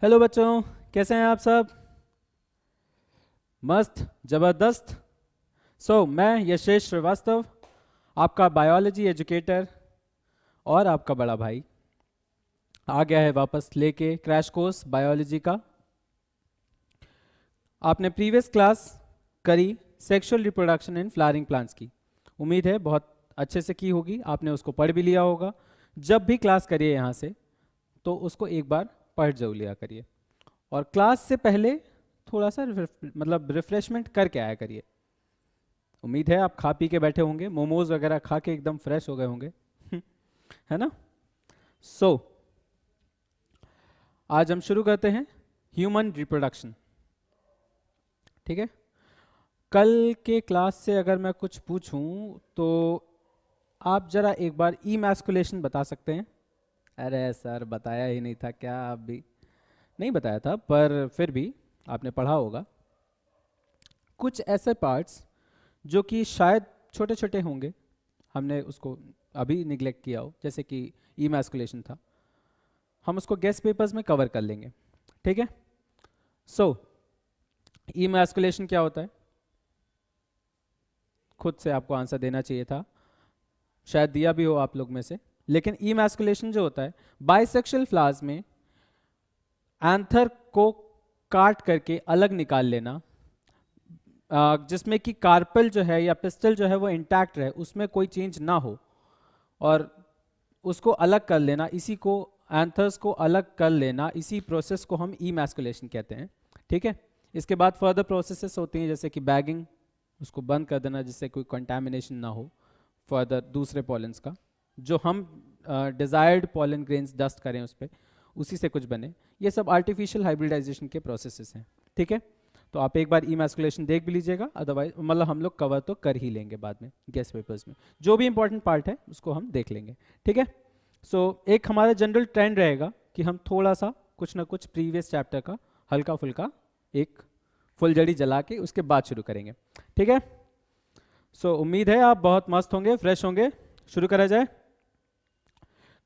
Hello बच्चों, कैसे हैं आप सब? मस्त, जबरदस्त। मैं यशेश श्रीवास्तव, आपका बायोलॉजी एजुकेटर और आपका बड़ा भाई आ गया है वापस लेके क्रैश कोर्स बायोलॉजी का। आपने प्रीवियस क्लास करी sexual reproduction in flowering plants की। उम्मीद है बहुत अच्छे से की होगी, आपने उसको पढ़ भी लिया होगा। जब भी क्लास करिए यहाँ से तो उसको एक बार पढ़ जरूर लिया करिए, और क्लास से पहले थोड़ा सा मतलब रिफ्रेशमेंट करके आया करिए। उम्मीद है आप खा पी के बैठे होंगे, मोमोज वगैरह खा के एकदम फ्रेश हो गए होंगे है ना? सो आज हम शुरू करते हैं ह्यूमन रिप्रोडक्शन। ठीक है, कल के क्लास से अगर मैं कुछ पूछूं तो आप जरा एक बार इमैस्कुलेशन बता सकते हैं? अरे सर, बताया ही नहीं था क्या? आप भी नहीं बताया था, पर फिर भी आपने पढ़ा होगा। कुछ ऐसे पार्ट्स जो कि शायद छोटे छोटे होंगे, हमने उसको अभी निगलेक्ट किया हो, जैसे कि इमैस्कुलेशन था, हम उसको गेस्ट पेपर्स में कवर कर लेंगे। ठीक है, इमैस्कुलेशन क्या होता है? खुद से आपको आंसर देना चाहिए था, शायद दिया भी हो आप लोग में से। लेकिन इमैस्कुलेशन जो होता है, बाइसेक्सुअल फ्लावर्स में एंथर को काट करके अलग निकाल लेना, जिसमें कि कार्पेल जो है या पिस्टल जो है वो इंटैक्ट रहे, उसमें कोई चेंज ना हो, और उसको अलग कर लेना, इसी को एंथर्स को अलग कर लेना, इसी प्रोसेस को हम इमैस्कुलेशन कहते हैं। ठीक है, इसके बाद फर्दर प्रोसेसेस होती हैं, जैसे कि बैगिंग, उसको बंद कर देना जिससे कोई कंटामिनेशन ना हो फर्दर दूसरे पॉलेंस का, जो हम डिजायर्ड पॉलन ग्रेन्स डस्ट करें उस पर, उसी से कुछ बने। ये सब आर्टिफिशियल हाइब्रिडाइजेशन के प्रोसेसेस हैं। ठीक है, तो आप एक बार इमैस्कुलेशन देख भी लीजिएगा, अदरवाइज मतलब हम लोग कवर तो कर ही लेंगे बाद में गेस्ट पेपर्स में, जो भी इंपॉर्टेंट पार्ट है उसको हम देख लेंगे। ठीक है, एक हमारा जनरल ट्रेंड रहेगा कि हम थोड़ा सा कुछ ना कुछ प्रीवियस चैप्टर का हल्का फुल्का एक फुलझड़ी जला के उसके बाद शुरू करेंगे। ठीक है, उम्मीद है आप बहुत मस्त होंगे, फ्रेश होंगे। शुरू करा जाए।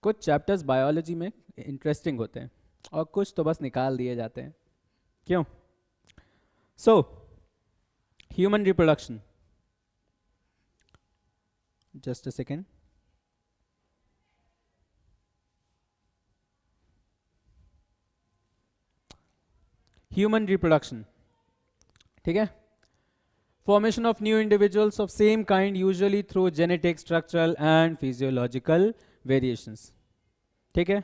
कुछ चैप्टर्स बायोलॉजी में इंटरेस्टिंग होते हैं और कुछ तो बस निकाल दिए जाते हैं, क्यों? Human reproduction, just a second. Human reproduction, ठीक है, formation of new individuals of same kind usually through genetic, structural and physiological variations. ठीक है,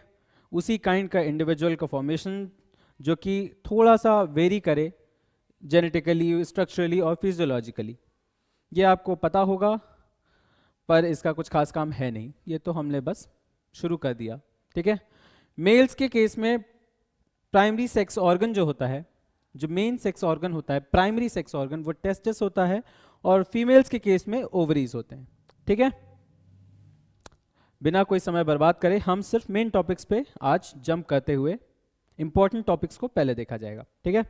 उसी काइंड का इंडिविजुअल का फॉर्मेशन जो कि थोड़ा सा वेरी करे जेनेटिकली, स्ट्रक्चरली और फिजियोलॉजिकली। ये आपको पता होगा, पर इसका कुछ खास काम है नहीं, ये तो हमने बस शुरू कर दिया। ठीक है, मेल्स के केस में प्राइमरी सेक्स ऑर्गन जो होता है, जो मेन सेक्स ऑर्गन होता है, प्राइमरी सेक्स ऑर्गन, वो टेस्टिस होता है, और फीमेल्स के केस में ओवरीज होते हैं। ठीक है, बिना कोई समय बर्बाद करे हम सिर्फ मेन टॉपिक्स पे आज जंप करते हुए इंपॉर्टेंट टॉपिक्स को पहले देखा जाएगा। ठीक है,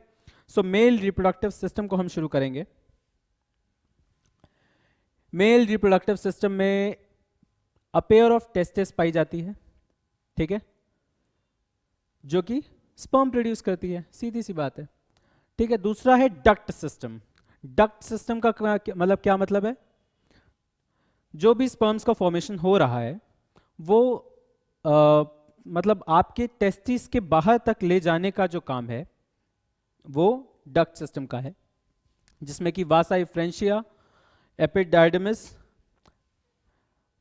मेल रिप्रोडक्टिव सिस्टम को हम शुरू करेंगे। मेल रिप्रोडक्टिव सिस्टम में अ पेयर ऑफ टेस्टिस पाई जाती है, ठीक है, जो कि स्पर्म प्रोड्यूस करती है, सीधी सी बात है। ठीक है, दूसरा है डक्ट सिस्टम। डक्ट सिस्टम का क्या मतलब है? जो भी स्पर्म्स का फॉर्मेशन हो रहा है वो मतलब आपके टेस्टिस के बाहर तक ले जाने का जो काम है वो डक्ट सिस्टम का है, जिसमें कि वासा फ्रेंशिया, एपिडाइडमिस,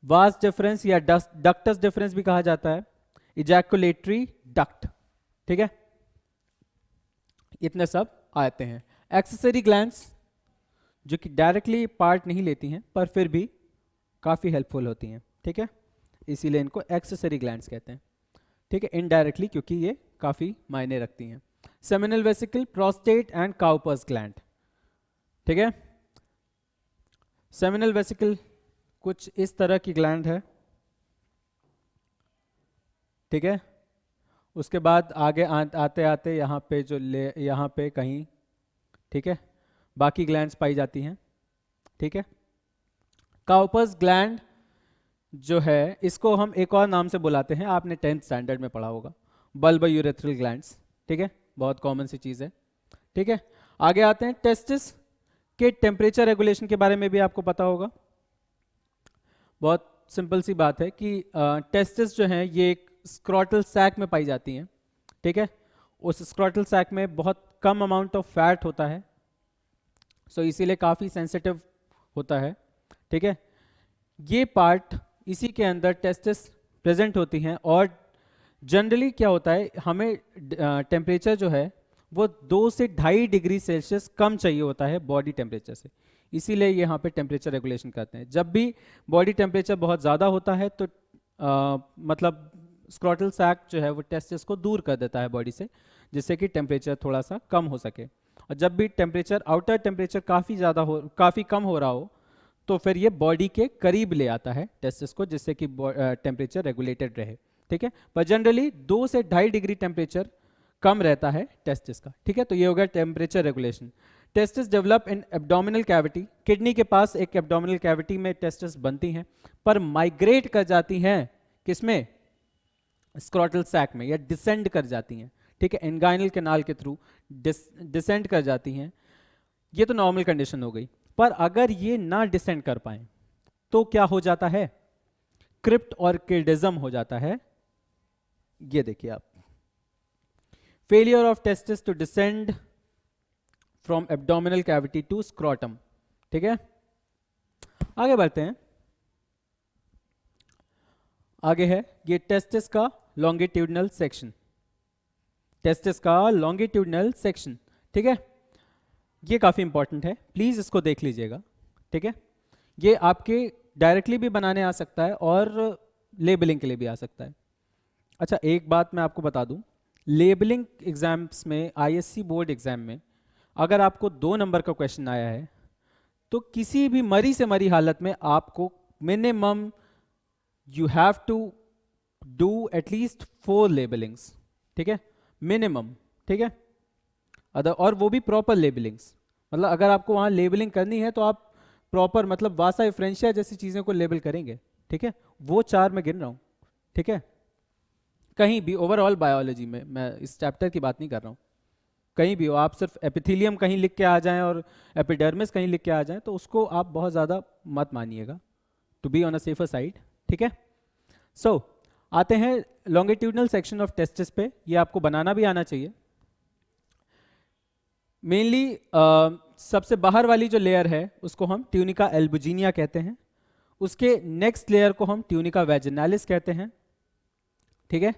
वास डिफरेंस या डक्टस डिफरेंस भी कहा जाता है, इजैकुलेटरी डक्ट। ठीक है, इतने सब आते हैं। एक्सेसरी ग्लैंड्स जो कि डायरेक्टली पार्ट नहीं लेती हैं पर फिर भी काफ़ी हेल्पफुल होती हैं। ठीक है, इसीलिए इनको एक्सेसरी ग्लैंड्स कहते हैं। ठीक है, इनडायरेक्टली क्योंकि ये काफ़ी मायने रखती हैं। Seminal vesicle, prostate and Cowper's gland. ठीक है, सेमिनल वेसिकल कुछ इस तरह की ग्लैंड है। ठीक है, उसके बाद आगे आते आते यहाँ पे यहाँ पे कहीं, ठीक है, बाकी ग्लैंड्स पाई जाती हैं। ठीक है, काउपर्स ग्लैंड जो है इसको हम एक और नाम से बुलाते हैं, आपने 10th स्टैंडर्ड में पढ़ा होगा, बल्ब यूरेथ्रल ग्लैंड्स। ठीक है, बहुत कॉमन सी चीज़ है। ठीक है, आगे आते हैं, टेस्टिस के टेम्परेचर रेगुलेशन के बारे में भी आपको पता होगा। बहुत सिंपल सी बात है कि टेस्टिस जो हैं ये एक स्क्रॉटल सैक में पाई जाती हैं। ठीक है, उस स्क्रॉटल सैक में बहुत कम अमाउंट ऑफ फैट होता है, सो इसीलिए काफ़ी सेंसिटिव होता है। ठीक है, ये पार्ट इसी के अंदर टेस्टिस प्रेजेंट होती हैं, और जनरली क्या होता है, हमें टेम्परेचर जो है वो 2 से 2.5 डिग्री सेल्सियस कम चाहिए होता है बॉडी टेम्परेचर से, इसीलिए यहाँ पे टेम्परेचर रेगुलेशन करते हैं। जब भी बॉडी टेम्परेचर बहुत ज़्यादा होता है तो मतलब स्क्रॉटल सैक जो है वो टेस्टिस को दूर कर देता है बॉडी से, जिससे कि टेम्परेचर थोड़ा सा कम हो सके। और जब भी टेम्परेचर, आउटर टेम्परेचर काफ़ी कम हो रहा हो, तो फिर ये बॉडी के करीब ले आता है टेस्टिस को, जिससे कि टेम्परेचर रेगुलेटेड रहे। ठीक है, पर जनरली 2 से 2.5 डिग्री टेम्परेचर कम रहता है टेस्टिस का। ठीक है, तो ये हो गया temperature regulation. Testis develop in abdominal cavity, kidney के पास एक एब्डोमिनल कैविटी में टेस्टिस बनती हैं, पर माइग्रेट कर जाती हैं किसमें, स्क्रॉटल सैक में, या डिसेंड कर जाती हैं। ठीक है, इंगाइनल कैनाल के थ्रू डिसेंड कर जाती हैं। ये तो नॉर्मल कंडीशन हो गई, पर अगर ये ना डिसेंड कर पाए तो क्या हो जाता है, क्रिप्ट और किल्डिज्म हो जाता है। ये देखिए आप, failure of testis to descend from abdominal cavity to scrotum. ठीक है, आगे बढ़ते हैं। आगे है ये टेस्टिस का लॉन्गिट्यूडनल सेक्शन, टेस्टिस का लॉन्गिट्यूडनल सेक्शन। ठीक है, ये काफ़ी इंपॉर्टेंट है, प्लीज़ इसको देख लीजिएगा। ठीक है, ये आपके डायरेक्टली भी बनाने आ सकता है और लेबलिंग के लिए भी आ सकता है। अच्छा, एक बात मैं आपको बता दूं, लेबलिंग एग्जाम्स में, आईएससी बोर्ड एग्जाम में अगर आपको 2 नंबर का क्वेश्चन आया है, तो किसी भी मरी से मरी हालत में आपको minimum you have to do at least 4 labellings. ठीक है, मिनिमम। ठीक है, अदर, और वो भी प्रॉपर लेबलिंग्स, मतलब अगर आपको वहाँ लेबलिंग करनी है तो आप प्रॉपर, मतलब वासा इफ्रेंशिया जैसी चीज़ों को लेबल करेंगे। ठीक है, वो 4 में गिन रहा हूँ। ठीक है, कहीं भी ओवरऑल बायोलॉजी में, मैं इस चैप्टर की बात नहीं कर रहा हूँ, कहीं भी हो, आप सिर्फ एपिथेलियम कहीं लिख के आ जाएं और एपिडर्मिस कहीं लिख के आ जाएं, तो उसको आप बहुत ज़्यादा मत मानिएगा, to be on a safer side. ठीक है, सो आते हैं लॉन्गिट्यूडनल सेक्शन ऑफ टेस्टिस पे, ये आपको बनाना भी आना चाहिए। मेनली सबसे बाहर वाली जो लेयर है उसको हम ट्यूनिका एल्बुजिनिया कहते हैं, उसके नेक्स्ट लेयर को हम ट्यूनिका वेजिनालिस कहते हैं। ठीक है,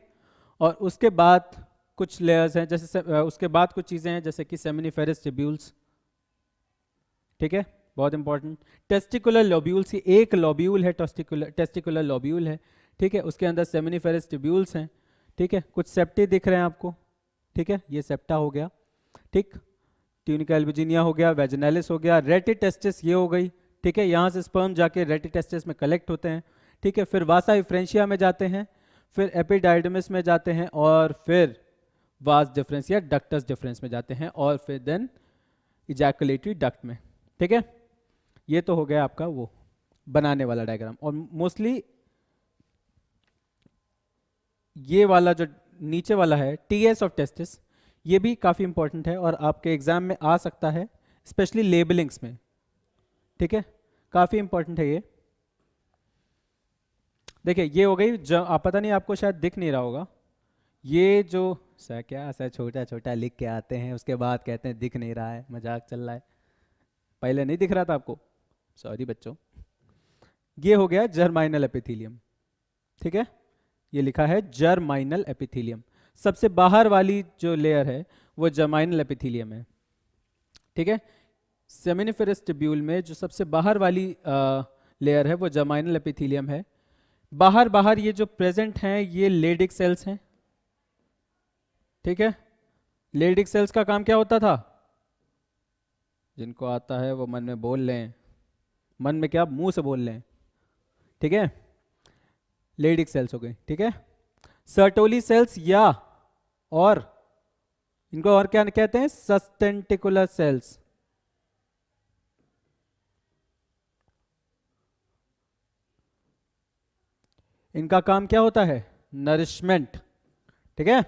और उसके बाद कुछ लेयर्स हैं, जैसे उसके बाद कुछ चीज़ें हैं जैसे कि सेमिनिफेरस ट्यूब्यूल्स। ठीक है, बहुत इंपॉर्टेंट। टेस्टिकुलर लोब्यूल्स, ये एक लोब्यूल है, टेस्टिकुलर लोब्यूल है। ठीक है, उसके अंदर सेमिनिफेरस ट्यूब्यूल्स हैं। ठीक है, कुछ सेप्टी दिख रहे हैं आपको। ठीक है, ये सेप्टा हो गया। ठीक, ट्यूनिका एल्बुजिनिया हो गया, वेजिनालिस हो गया, रेटिटेस्टिस ये हो गई। ठीक है, यहाँ से स्पर्म जाके रेटिटेस्टिस में कलेक्ट होते हैं। ठीक है, फिर वासा इफ्रेंशिया में जाते हैं, फिर एपिडाइडमिस में जाते हैं, और फिर वास डिफरेंस या डक्टस डिफरेंस में जाते हैं, और फिर देन इजैकुलेटरी डक्ट में। ठीक है, ये तो हो गया आपका वो बनाने वाला डायग्राम। और मोस्टली ये वाला जो नीचे वाला है, टीएस ऑफ टेस्टिस, ये भी काफ़ी इंपॉर्टेंट है और आपके एग्जाम में आ सकता है, स्पेशली लेबलिंग्स में। ठीक है, काफ़ी इंपॉर्टेंट है ये। देखिए, ये हो गई, जो आप पता नहीं, आपको शायद दिख नहीं रहा होगा, ये जो सर क्या सर छोटा छोटा लिख के आते हैं, उसके बाद कहते हैं दिख नहीं रहा है, मजाक चल रहा है। पहले नहीं दिख रहा था आपको, सॉरी बच्चों। ये हो गया जर्माइनल एपिथेलियम। ठीक है, ये लिखा है जर्माइनल एपिथेलियम। सबसे बाहर वाली जो लेयर है वो जर्माइनल एपिथेलियम है। ठीक है, सेमिनिफेरस ट्यूब्यूल में जो सबसे बाहर वाली लेयर है वो जर्माइनल एपिथेलियम है। बाहर बाहर ये जो प्रेजेंट हैं ये लेडिक सेल्स हैं। ठीक है, लेडिक सेल्स का काम क्या होता था, जिनको आता है वो मन में बोल लें, मन में क्या, मुंह से बोल लें। ठीक है, लेडिक सेल्स हो गई। ठीक है, सर्टोली सेल्स, या और इनको और क्या कहते हैं, सस्टेंटिकुलर सेल्स। इनका काम क्या होता है, नरिशमेंट। ठीक है,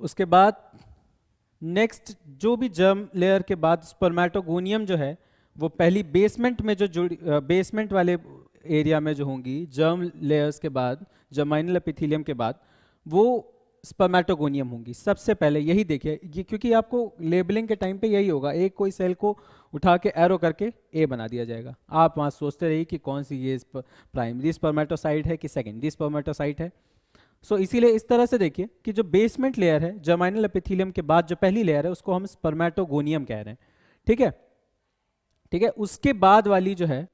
उसके बाद नेक्स्ट जो भी जर्म लेयर के बाद स्पर्मेटोगोनियम जो है वो पहली बेसमेंट में जो जुड़ी बेसमेंट वाले एरिया में जो होंगी जर्म लेयर्स के बाद, जर्माइनल एपिथेलियम के बाद वो स्पर्मेटोगोनियम होंगी सबसे पहले। यही देखिए ये, क्योंकि आपको लेबलिंग के टाइम पे यही होगा, एक कोई सेल को उठा के एरो करके ए बना दिया जाएगा, आप वहाँ सोचते रहिए कि कौन सी ये प्राइमरी स्पर्मेटोसाइट है कि सेकेंडरी स्पर्मेटोसाइट है। सो इसीलिए इस तरह से देखिए कि जो बेसमेंट लेयर है जर्माइनल एपिथेलियम के बाद जो पहली लेयर है उसको हम स्पर्मेटोगोनियम कह रहे हैं, ठीक है। ठीक है, उसके बाद वाली जो है,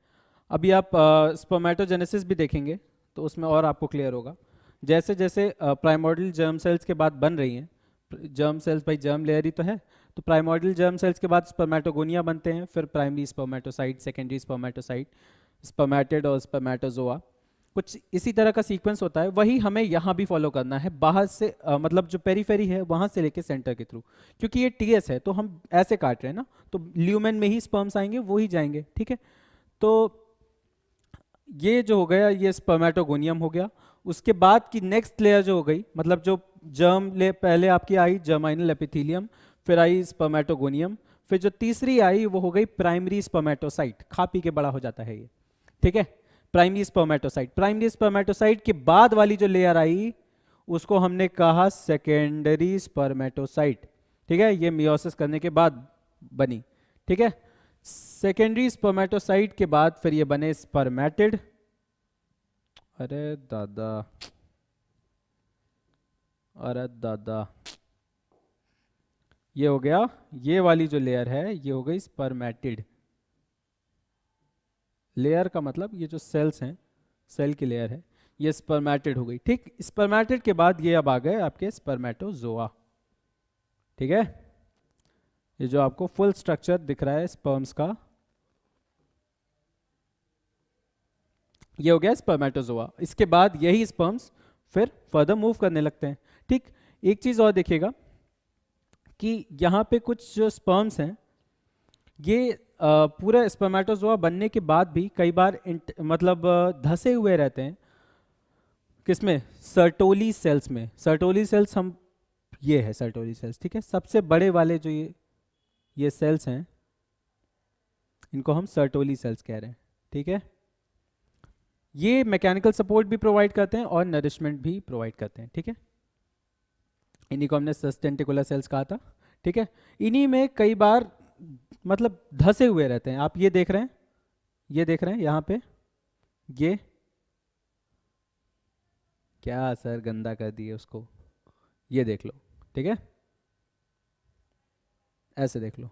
अभी आप स्पर्मेटोजेनेसिस भी देखेंगे तो उसमें और आपको क्लियर होगा। जैसे जैसे प्राइमोर्डियल जर्म सेल्स के बाद बन रही हैं, जर्म सेल्स भाई जर्म लेयर ही तो है, तो प्राइमोर्डियल जर्म सेल्स के बाद स्पर्मेटोगोनिया बनते हैं, फिर primary spermatocyte, secondary spermatocyte, spermatid और स्पर्मेटोजोआ। कुछ इसी तरह का सीक्वेंस होता है, वही हमें यहाँ भी फॉलो करना है, बाहर से मतलब जो पेरीफेरी है वहाँ से लेके सेंटर के थ्रू, क्योंकि ये टीएस है तो हम ऐसे काट रहे हैं ना, तो ल्यूमेन में ही स्पर्म्स आएंगे वो ही जाएंगे, ठीक है। तो ये जो हो गया ये स्पर्मेटोगोनियम हो गया। उसके बाद की नेक्स्ट लेयर जो हो गई, मतलब जो जर्म ले पहले आपकी आई जर्माइनल एपिथेलियम, फिर आई स्पर्मेटोगोनियम, फिर जो तीसरी आई वो हो गई प्राइमरी स्पर्मेटोसाइट, खा पी के बड़ा हो जाता है ये, ठीक है, प्राइमरी स्पर्मेटोसाइट। प्राइमरी स्पर्मेटोसाइट के बाद वाली जो लेयर आई उसको हमने कहा सेकेंडरी स्पर्मेटोसाइट, ठीक है, ये मियोसिस करने के बाद बनी, ठीक है। सेकेंडरी स्पर्मेटोसाइट के बाद फिर ये बने स्पर्मेटिड, अरे दादा, अरे दादा, ये हो गया, ये वाली जो लेयर है ये हो गई स्पर्मेटिड। लेयर का मतलब ये जो सेल्स हैं, सेल की लेयर है, ये स्पर्मेटिड हो गई, ठीक। स्पर्मेटिड के बाद ये अब आ गए आपके स्पर्मेटोजोआ, ठीक है। ये जो आपको फुल स्ट्रक्चर दिख रहा है स्पर्म्स का, ये हो गया स्पर्मेटोजोआ। इसके बाद यही स्पर्म्स फिर फर्दर मूव करने लगते हैं, ठीक। एक चीज और देखिएगा कि यहाँ पे कुछ जो स्पर्म्स हैं ये पूरे स्पर्मेटोजोआ बनने के बाद भी कई बार मतलब धसे हुए रहते हैं, किसमें, सर्टोली सेल्स में। सर्टोली सेल्स हम, ये है सर्टोली सेल्स, ठीक है, सबसे बड़े वाले जो ये सेल्स हैं इनको हम सर्टोली सेल्स कह रहे हैं, ठीक है। ये मैकेनिकल सपोर्ट भी प्रोवाइड करते हैं और नरिशमेंट भी प्रोवाइड करते हैं, ठीक है। इन्हीं को हमने सस्टेंटिकुलर सेल्स कहा था, ठीक है। इन्हीं में कई बार मतलब धसे हुए रहते हैं, आप ये देख रहे हैं, ये देख रहे हैं यहाँ पे, ये क्या सर गंदा कर दिए उसको, ये देख लो, ठीक है, ऐसे देख लो,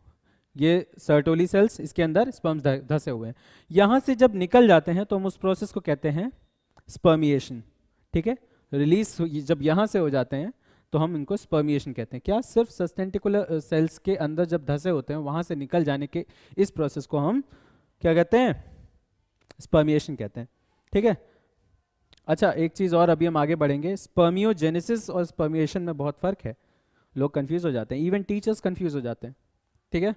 ये सर्टोली सेल्स, इसके अंदर स्पर्म्स धसे हुए हैं। यहाँ से जब निकल जाते हैं तो हम उस प्रोसेस को कहते हैं स्पर्मिएशन, ठीक है। रिलीज जब यहाँ से हो जाते हैं तो हम इनको स्पर्मिएशन कहते हैं। क्या, सिर्फ सस्टेंटिकुलर सेल्स के अंदर जब धसे होते हैं वहाँ से निकल जाने के इस प्रोसेस को हम क्या कहते हैं, स्पर्मिएशन कहते हैं, ठीक है। अच्छा, एक चीज़ और, अभी हम आगे बढ़ेंगे, स्पर्मियोजेनेसिस और स्पर्मिएशन में बहुत फ़र्क है, लोग कंफ्यूज हो जाते हैं, इवन टीचर्स कंफ्यूज हो जाते हैं, ठीक है।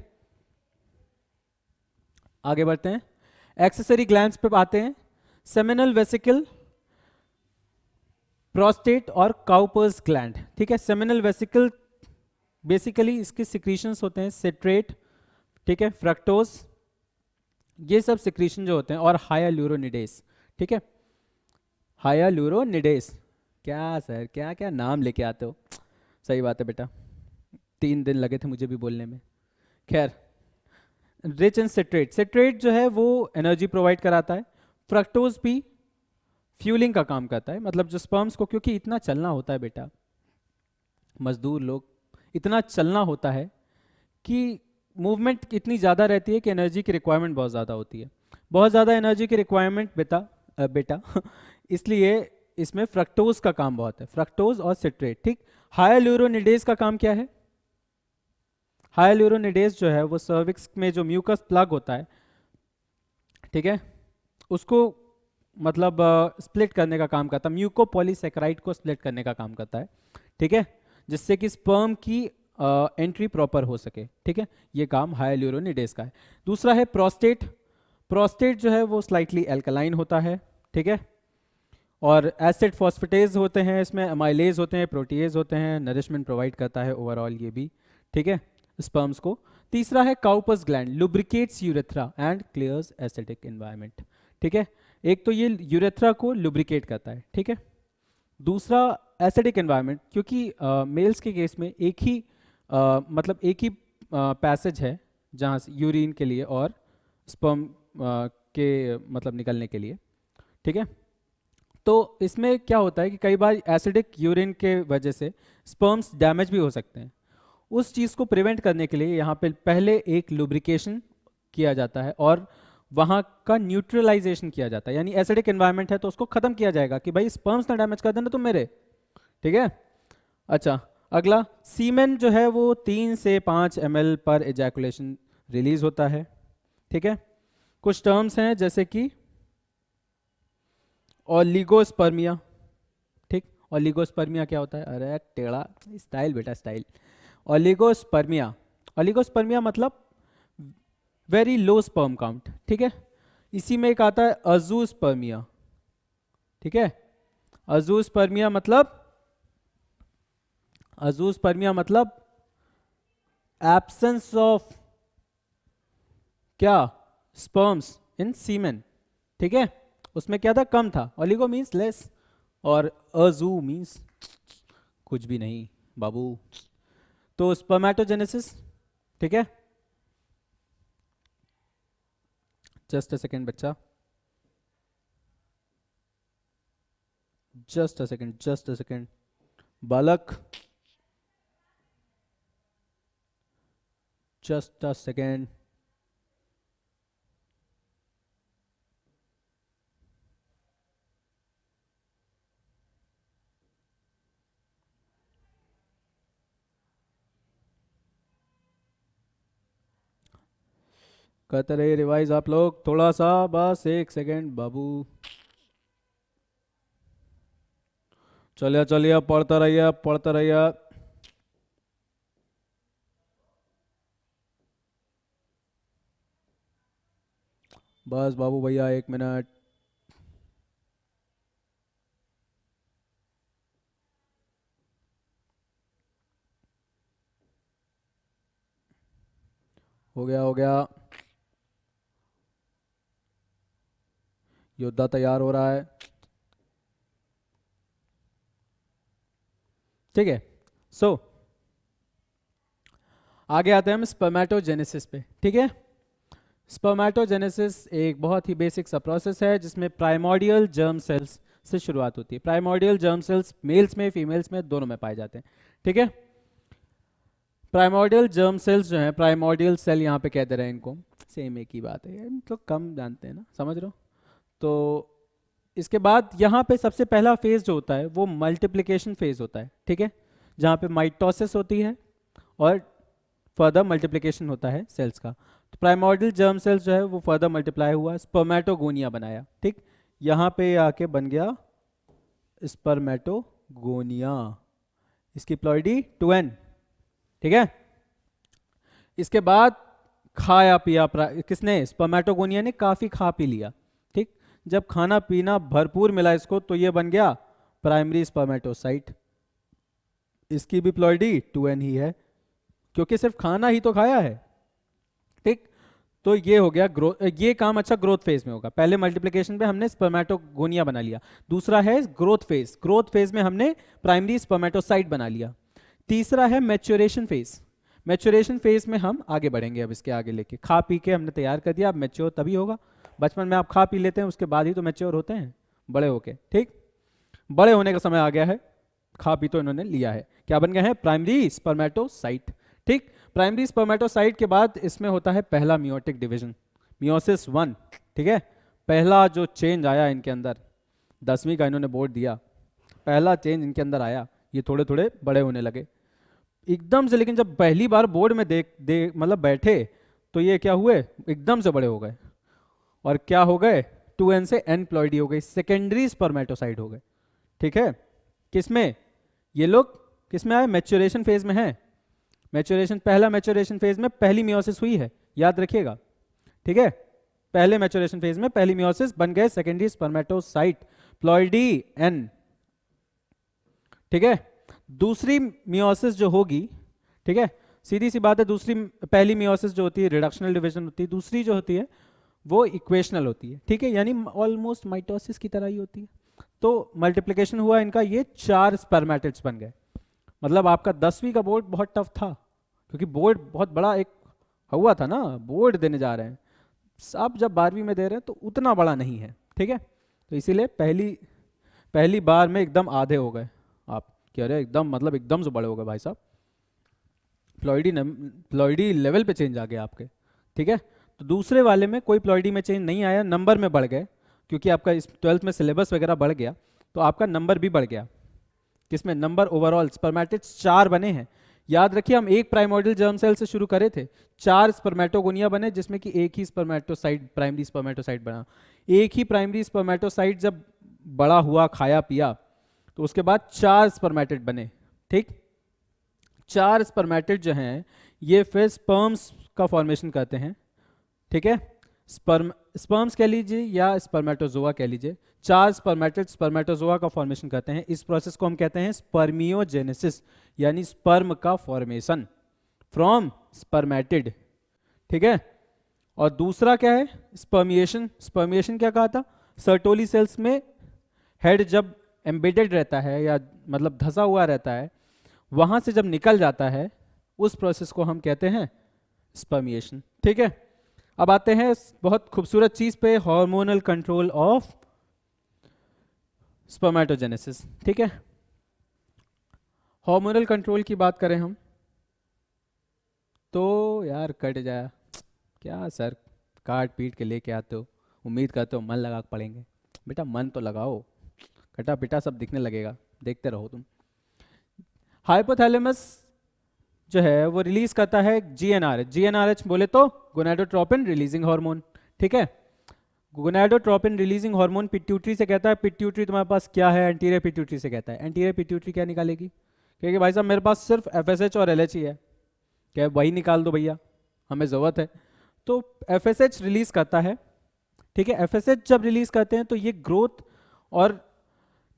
आगे बढ़ते हैं, एक्सेसरी ग्लैंड्स पे आते हैं, सेमिनल वेसिकल, प्रोस्टेट और काउपर्स ग्लैंड, ठीक है। सेमिनल वेसिकल बेसिकली इसके सिक्रीशंस होते हैं सिट्रेट, ठीक है, फ्रक्टोज, ये सब सिक्रीशन जो होते हैं, और हायालुरोनिडेस, ठीक है, हायालुरोनिडेस। क्या सर, क्या क्या नाम लेके आते हो, सही बात है बेटा, 3 दिन लगे थे मुझे भी बोलने में। खैर, रिच इन सिट्रेट, सिट्रेट जो है वो एनर्जी प्रोवाइड कराता है, फ्रक्टोज भी फ्यूलिंग का काम करता है, मतलब जो स्पर्म्स को, क्योंकि इतना चलना होता है बेटा, मजदूर लोग, इतना चलना होता है कि मूवमेंट इतनी ज़्यादा रहती है कि एनर्जी की रिक्वायरमेंट बहुत ज़्यादा होती है, बहुत ज़्यादा एनर्जी की रिक्वायरमेंट बेटा इसलिए इसमें फ्रक्टोज का काम बहुत है, फ्रक्टोज और सिट्रेट, ठीक। हायालुरोनिडेस का काम क्या है, हायालुरोनिडेस जो है वो सर्विक्स में जो म्यूकस प्लग होता है, ठीक है, उसको मतलब स्प्लिट करने का काम करता है, म्यूकोपॉलीसैकेराइड को स्प्लिट करने का काम करता है, ठीक है, जिससे कि स्पर्म की एंट्री प्रॉपर हो सके, ठीक है, ये काम हायालुरोनिडेस का है। दूसरा है प्रोस्टेट, प्रोस्टेट जो है वो स्लाइटली एल्कलाइन होता है, ठीक है, और एसिड फॉस्फेटेज होते हैं, इसमें अमाइलेज होते हैं, प्रोटीएज होते हैं, नरिशमेंट प्रोवाइड करता है ओवरऑल ये भी, ठीक है, स्पर्म्स को। तीसरा है काउपस gland, lubricates urethra and clears acidic environment, ठीक है। एक तो ये यूरेथ्रा को लुब्रिकेट करता है, ठीक है। दूसरा एसिडिक एनवायरनमेंट, क्योंकि मेल्स के केस में एक ही मतलब एक ही पैसेज है जहाँ से यूरिन के लिए और स्पर्म के मतलब निकलने के लिए, ठीक है। तो इसमें क्या होता है कि कई बार एसिडिक यूरिन के वजह से स्पर्म्स डैमेज भी हो सकते हैं। उस चीज़ को प्रिवेंट करने के लिए यहाँ पे पहले एक लुब्रिकेशन किया जाता है और वहाँ का न्यूट्रलाइजेशन किया जाता है, यानी एसिडिक एनवायरनमेंट है तो उसको खत्म किया जाएगा कि भाई स्पर्म्स ना डैमेज कर देना तुम मेरे, ठीक है। अच्छा, अगला सीमेन जो है वो 3 से 5 ml पर एजैकुलेशन रिलीज होता है, ठीक है। कुछ टर्म्स हैं जैसे कि ओलिगोस्पर्मिया, ठीक। ओलिगोस्पर्मिया क्या होता है? अरे टेढ़ा स्टाइल बेटा स्टाइल। ओलिगोस्पर्मिया, ओलिगोस्पर्मिया मतलब वेरी लो स्पर्म काउंट, ठीक है। इसी में एक आता है अजूस्पर्मिया, ठीक है। अजूस्पर्मिया मतलब, अजूस्पर्मिया मतलब एब्सेंस ऑफ क्या? स्पर्म्स इन सीमेन, ठीक है। उसमें क्या था? कम था। ओलिगो मीन्स लेस और अजू मीन्स कुछ भी नहीं बाबू। तो स्पर्मेटोजेनेसिस, ठीक है। जस्ट अ सेकेंड बच्चा, just a second, just a second बालक, जस्ट अ सेकेंड। करते रहिए रिवाइज आप लोग थोड़ा सा, बस एक सेकेंड बाबू। चलिए चलिए पढ़ते रहिए, पढ़ते रहिए। बस बाबू भैया 1 मिनट। हो गया हो गया, योद्धा तैयार हो रहा है, ठीक है। सो आगे आते हैं हम स्पर्मेटोजेनेसिस पे, ठीक है। स्पर्मेटोजेनेसिस एक बहुत ही बेसिक सा प्रोसेस है जिसमें प्राइमोर्डियल जर्म सेल्स से शुरुआत होती है। प्राइमोर्डियल जर्म सेल्स मेल्स में, फीमेल्स में, दोनों में पाए जाते हैं, ठीक है। प्राइमोर्डियल जर्म सेल्स जो हैं, प्राइमोर्डियल सेल यहाँ पे कहते रहे इनको, सेम एक ही बात है, मतलब कम जानते हैं ना, समझ रहे हो। तो इसके बाद यहाँ पे सबसे पहला फेज जो होता है वो मल्टीप्लिकेशन फेज होता है, ठीक है, जहाँ पे माइटोसिस होती है और फर्दर मल्टीप्लिकेशन होता है सेल्स का। तो प्राइमोर्डियल जर्म सेल्स जो है वो फर्दर मल्टीप्लाई हुआ, स्पर्मेटोगोनिया बनाया, ठीक। यहाँ पे आके बन गया स्पर्मेटोगोनिया, इसकी प्लॉइडी 2n, ठीक है। इसके बाद खाया पिया किसने? स्पर्मेटोगोनिया ने काफी खा पी लिया, ठीक। जब खाना पीना भरपूर मिला इसको तो ये बन गया प्राइमरी स्पर्मेटोसाइट, इसकी भी प्लॉइडी 2n ही है क्योंकि सिर्फ खाना ही तो खाया है, ठीक। तो ये हो गया ग्रोथ, ये काम अच्छा ग्रोथ फेज में होगा। पहले मल्टीप्लिकेशन पे हमने स्पर्मेटोगोनिया बना लिया, दूसरा है ग्रोथ फेज, ग्रोथ फेज में हमने प्राइमरी स्पर्मेटोसाइट बना लिया। तीसरा है मैच्योरेशन फेज, मैच्योरेशन फेज में हम आगे बढ़ेंगे। अब इसके आगे लेके खा पी के हमने तैयार कर दिया, अब मैच्योर तभी होगा। बचपन में आप खा पी लेते हैं उसके बाद ही तो मैच्योर होते हैं बड़े होके, ठीक। बड़े होने का समय आ गया है, खा पी तो इन्होंने लिया है, क्या बन गए हैं? प्राइमरी स्पर्मेटोसाइट, ठीक। प्राइमरी स्पर्मेटोसाइट के बाद इसमें होता है पहला मियोटिक डिवीजन, मियोसिस 1, ठीक है। पहला जो चेंज आया इनके अंदर, 10वीं का इन्होंने बोर्ड दिया, पहला चेंज इनके अंदर आया, ये थोड़े थोड़े बड़े होने लगे एकदम से। लेकिन जब पहली बार बोर्ड में देख मतलब बैठे तो ये क्या हुए? एकदम से बड़े हो गए, और क्या हो गए? 2n से n प्लॉइडी हो गई, सेकेंडरी स्पर्मेटोसाइट हो गए, ठीक है। किसमें? ये लोग किसमें आए? मैच्योरेशन फेज में है। मैच्योरेशन, पहला मैच्योरेशन फेज में पहली मियोसिस हुई है, याद रखिएगा, ठीक है। पहले मैच्योरेशन फेज में पहली मियोसिस बन गए सेकेंडरी स्पर्मेटोसाइट, प्लॉइडी एन, ठीक है। दूसरी मियोसिस जो होगी, ठीक है, सीधी सी बात है, दूसरी पहली मियोसिस जो होती है रिडक्शनल डिवीजन होती है, दूसरी जो होती है वो इक्वेशनल होती है, ठीक है, यानी ऑलमोस्ट माइटोसिस की तरह ही होती है। तो मल्टीप्लिकेशन हुआ इनका, ये 4 स्पर्मेटिड्स बन गए। मतलब आपका 10वीं का बोर्ड बहुत टफ था, क्योंकि बोर्ड बहुत बड़ा एक हुआ था ना, बोर्ड देने जा रहे हैं, आप जब 12वीं में दे रहे हैं तो उतना बड़ा नहीं है, ठीक है। तो इसीलिए पहली बार में एकदम आधे हो गए आप, कह रहे एकदम, मतलब एकदम से बड़े हो गए भाई साहब, प्लॉइडी लेवल पे चेंज आ गया आपके, ठीक है। तो दूसरे वाले में कोई प्लॉइडी में चेंज नहीं आया, नंबर में बढ़ गए, क्योंकि आपका इस 12th में सिलेबस वगैरह बढ़ गया, तो आपका नंबर भी बढ़ गया। किसमें? नंबर ओवरऑल स्पर्मेटिड्स 4 बने हैं। याद रखिए हम एक प्राइमोर्डियल जर्म सेल से शुरू करे थे, 4 स्पर्मेटोगोनिया बने, जिसमें कि एक ही स्पर्मेटोसाइट, प्राइमरी स्पर्मेटोसाइट बना। एक ही प्राइमरी स्पर्मेटोसाइट जब बड़ा हुआ, खाया पिया, तो उसके बाद 4 स्पर्मेटिड बने, ठीक। 4 स्पर्मेटिड जो हैं ये फिर स्पर्म्स का फॉर्मेशन करते हैं, ठीक है। स्पर्म्स कह लीजिए या स्पर्मेटोजोआ कह लीजिए, 4 स्पर्मेटिड स्पर्मेटोजोआ का फॉर्मेशन करते हैं। इस प्रोसेस को हम कहते हैं स्पर्मियोजेनेसिस, यानी स्पर्म का फॉर्मेशन फ्रॉम स्पर्मेटिड, ठीक है। और दूसरा क्या है? स्पर्मिएशन। स्पर्मिएशन क्या कहा था? सर्टोली सेल्स में हेड जब एम्बेडेड रहता है, या मतलब धंसा हुआ रहता है, वहां से जब निकल जाता है, उस प्रोसेस को हम कहते हैं स्पर्मिएशन, ठीक है। अब आते हैं बहुत खूबसूरत चीज पे, हार्मोनल कंट्रोल ऑफ स्पर्मेटोजेनेसिस, ठीक है। हार्मोनल कंट्रोल की बात करें हम तो यार कट जाया, क्या सर काट पीट के लेके आते हो, उम्मीद करते हो मन लगा पढ़ेंगे, बेटा मन तो लगाओ, कटा पिटा सब दिखने लगेगा, देखते रहो तुम। हाइपोथैलेमस जो है वो रिलीज करता है जीएनआरएच। जीएनआरएच बोले तो गोनाडोट्रोपिन रिलीजिंग हार्मोन, ठीक है। गोनाडोट्रोपिन रिलीजिंग हार्मोन पिट्यूटरी से कहता है, पिट्यूटरी तुम्हारे पास क्या है? एंटीरियर पिट्यूटरी से कहता है। एंटीरियर पिट्यूटरी क्या निकालेगी? क्योंकि भाई साहब मेरे पास सिर्फ एफएसएच और एलएच ही है, क्या वही निकाल दो भैया, हमें ज़रूरत है। तो एफएसएच रिलीज करता है, ठीक है। एफएसएच जब रिलीज करते हैं तो ये ग्रोथ और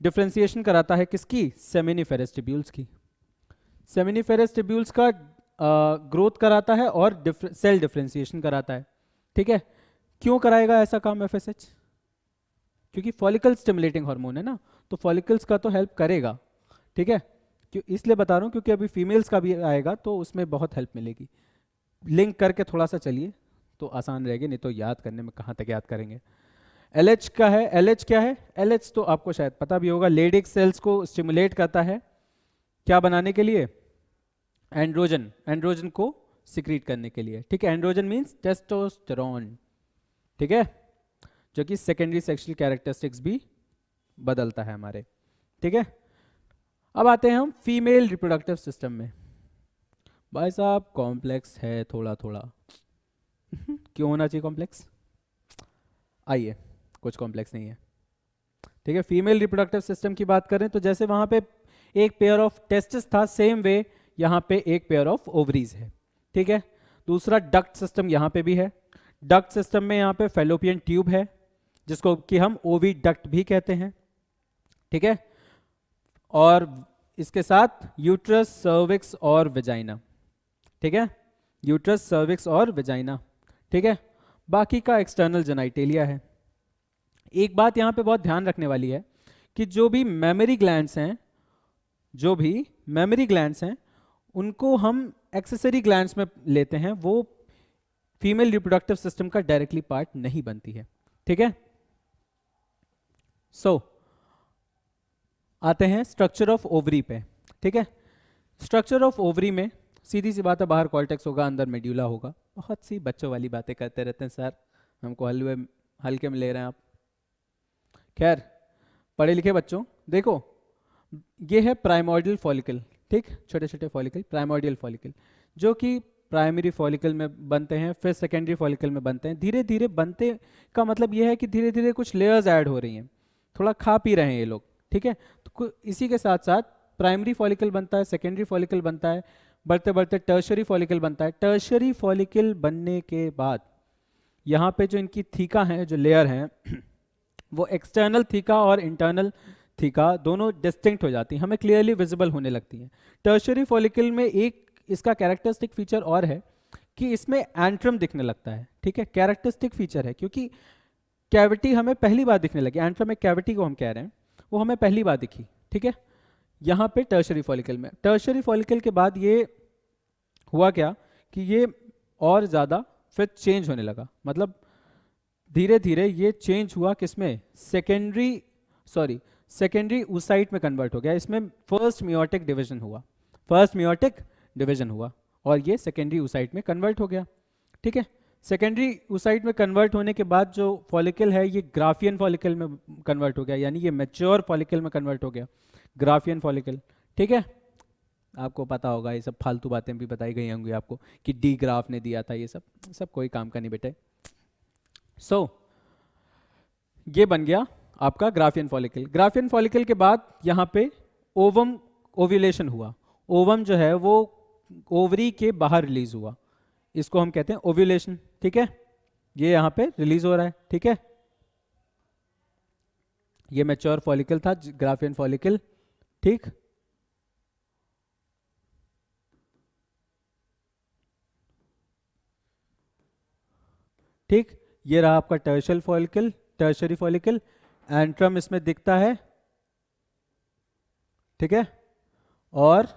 डिफ्रेंसिएशन कराता है किसकी? सेमिनिफेरस ट्यूब्यूल्स की। सेमिनिफेरस ट्यूब्यूल्स का ग्रोथ कराता है और सेल डिफ्रेंसिएशन कराता है, ठीक है। क्यों कराएगा ऐसा काम एफएसएच? क्योंकि फॉलिकल स्टिमुलेटिंग हार्मोन है ना, तो फॉलिकल्स का तो हेल्प करेगा, ठीक है। क्यों इसलिए बता रहा हूँ, क्योंकि अभी फीमेल्स का भी आएगा तो उसमें बहुत हेल्प मिलेगी। लिंक करके थोड़ा सा चलिए तो आसान रहेगी, नहीं तो याद करने में कहाँ तक याद करेंगे। एलएच का है, एलएच क्या है? एलएच तो आपको शायद पता भी होगा, लेडिक सेल्स को स्टिमुलेट करता है, क्या बनाने के लिए? एंड्रोजन, एंड्रोजन को सिक्रीट करने के लिए, ठीक है। एंड्रोजन मींस टेस्टोस्टेरोन, ठीक है, जो कि सेकेंडरी सेक्सुअल कैरेक्टरिस्टिक्स भी बदलता है हमारे, ठीक है। अब आते हैं हम फीमेल रिप्रोडक्टिव सिस्टम में। भाई साहब कॉम्प्लेक्स है थोड़ा थोड़ा क्यों होना चाहिए कॉम्प्लेक्स? आइए, कुछ कॉम्प्लेक्स नहीं है, ठीक है। फीमेल रिप्रोडक्टिव सिस्टम की बात करें तो जैसे वहां पे एक पेयर ऑफ टेस्टिस था, सेम वे यहाँ पे एक पेयर ऑफ ओवरीज है, ठीक है। दूसरा डक्ट सिस्टम यहाँ पे भी है। डक्ट सिस्टम में यहाँ पे फेलोपियन ट्यूब है, जिसको कि हम ओवी डक्ट भी कहते हैं, ठीक है। और इसके साथ यूट्रस, सर्विक्स और वेजाइना, ठीक है। यूट्रस, सर्विक्स और वेजाइना, ठीक है। बाकी का एक्सटर्नल जेनाइटेलिया है। एक बात यहाँ पे बहुत ध्यान रखने वाली है कि जो भी मेमोरी ग्लैंड्स हैं, जो भी मेमोरी ग्लैंड्स हैं, उनको हम एक्सेसरी ग्लैंड्स में लेते हैं, वो फीमेल रिप्रोडक्टिव सिस्टम का डायरेक्टली पार्ट नहीं बनती है, ठीक है। सो आते हैं स्ट्रक्चर ऑफ ओवरी पे, ठीक है। स्ट्रक्चर ऑफ ओवरी में सीधी सी बात है, बाहर कॉर्टेक्स होगा, अंदर मेड्यूला होगा। बहुत सी बच्चों वाली बातें करते रहते हैं सर, हमको हल्के में ले रहे हैं आप। खैर पढ़े लिखे बच्चों, देखो ये है प्राइमोर्डियल फॉलिकल, ठीक, छोटे छोटे फॉलिकल, प्राइमोर्डियल फॉलिकल, जो कि प्राइमरी फॉलिकल में बनते हैं, फिर सेकेंडरी फॉलिकल में बनते हैं। धीरे धीरे बनते का मतलब ये है कि धीरे धीरे कुछ लेयर्स ऐड हो रही हैं, थोड़ा खा पी रहे हैं ये लोग, ठीक है। तो इसी के साथ साथ प्राइमरी फॉलिकल बनता है, सेकेंडरी फॉलिकल बनता है, बढ़ते बढ़ते टर्शरी फॉलिकल बनता है। टर्शरी फॉलिकल बनने के बाद यहाँ पे जो इनकी थीका हैं, जो लेयर हैं, वो एक्सटर्नल थीका और इंटरनल थीका दोनों डिस्टिंक्ट हो जाती हैं, हमें क्लियरली विजिबल होने लगती हैं। टर्शियरी फॉलिकल में एक इसका कैरेक्टरिस्टिक फीचर और है कि इसमें एंट्रम दिखने लगता है, ठीक है, कैरेक्टरिस्टिक फीचर है, क्योंकि कैविटी हमें पहली बार दिखने लगी, एंट्रम एक कैविटी को हम कह रहे हैं, वो हमें पहली बार दिखी, ठीक है, यहाँ पे टर्शियरी फॉलिकल में। टर्शियरी फॉलिकल के बाद ये हुआ क्या कि ये और ज़्यादा फिर चेंज होने लगा, मतलब धीरे धीरे ये चेंज हुआ किसमें, सेकेंडरी ऊसाइट में कन्वर्ट हो गया, इसमें फर्स्ट मियोटिक डिवीजन हुआ और ये सेकेंडरी ऊसाइट में कन्वर्ट हो गया, ठीक है। सेकेंडरी ऊसाइट में कन्वर्ट होने के बाद जो फॉलिकल है ये ग्राफियन फॉलिकल में कन्वर्ट हो गया, यानी ये मैच्योर फॉलिकल में कन्वर्ट हो गया, ग्राफियन फॉलिकल, ठीक है। आपको पता होगा ये सब फालतू बातें भी बताई गई होंगी आपको कि डी ग्राफ ने दिया था, ये सब कोई काम का नहीं बेटे। ये बन गया आपका ग्राफियन फॉलिकल। ग्राफियन फॉलिकल के बाद यहाँ पे ओवम ओव्यूलेशन हुआ, ओवम जो है वो ओवरी के बाहर रिलीज हुआ, इसको हम कहते हैं ओव्यूलेशन, ठीक है, ये यहाँ पे रिलीज हो रहा है, ठीक है। ये मैच्योर फॉलिकल था ग्राफियन फॉलिकल, ठीक। ठीक, ये रहा आपका टर्शियरी फॉलिकल, एंट्रम इसमें दिखता है, ठीक है। और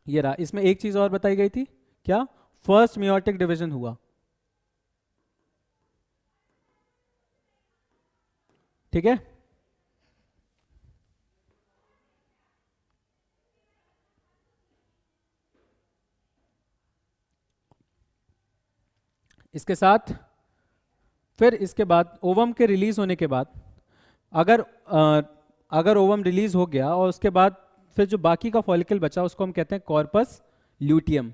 ये रहा, इसमें एक चीज और बताई गई थी, क्या, फर्स्ट मियोटिक डिवीजन हुआ, ठीक है। इसके साथ फिर इसके बाद ओवम के रिलीज होने के बाद अगर ओवम रिलीज हो गया और उसके बाद फिर जो बाकी का फॉलिकल बचा उसको हम कहते हैं कॉर्पस ल्यूटियम।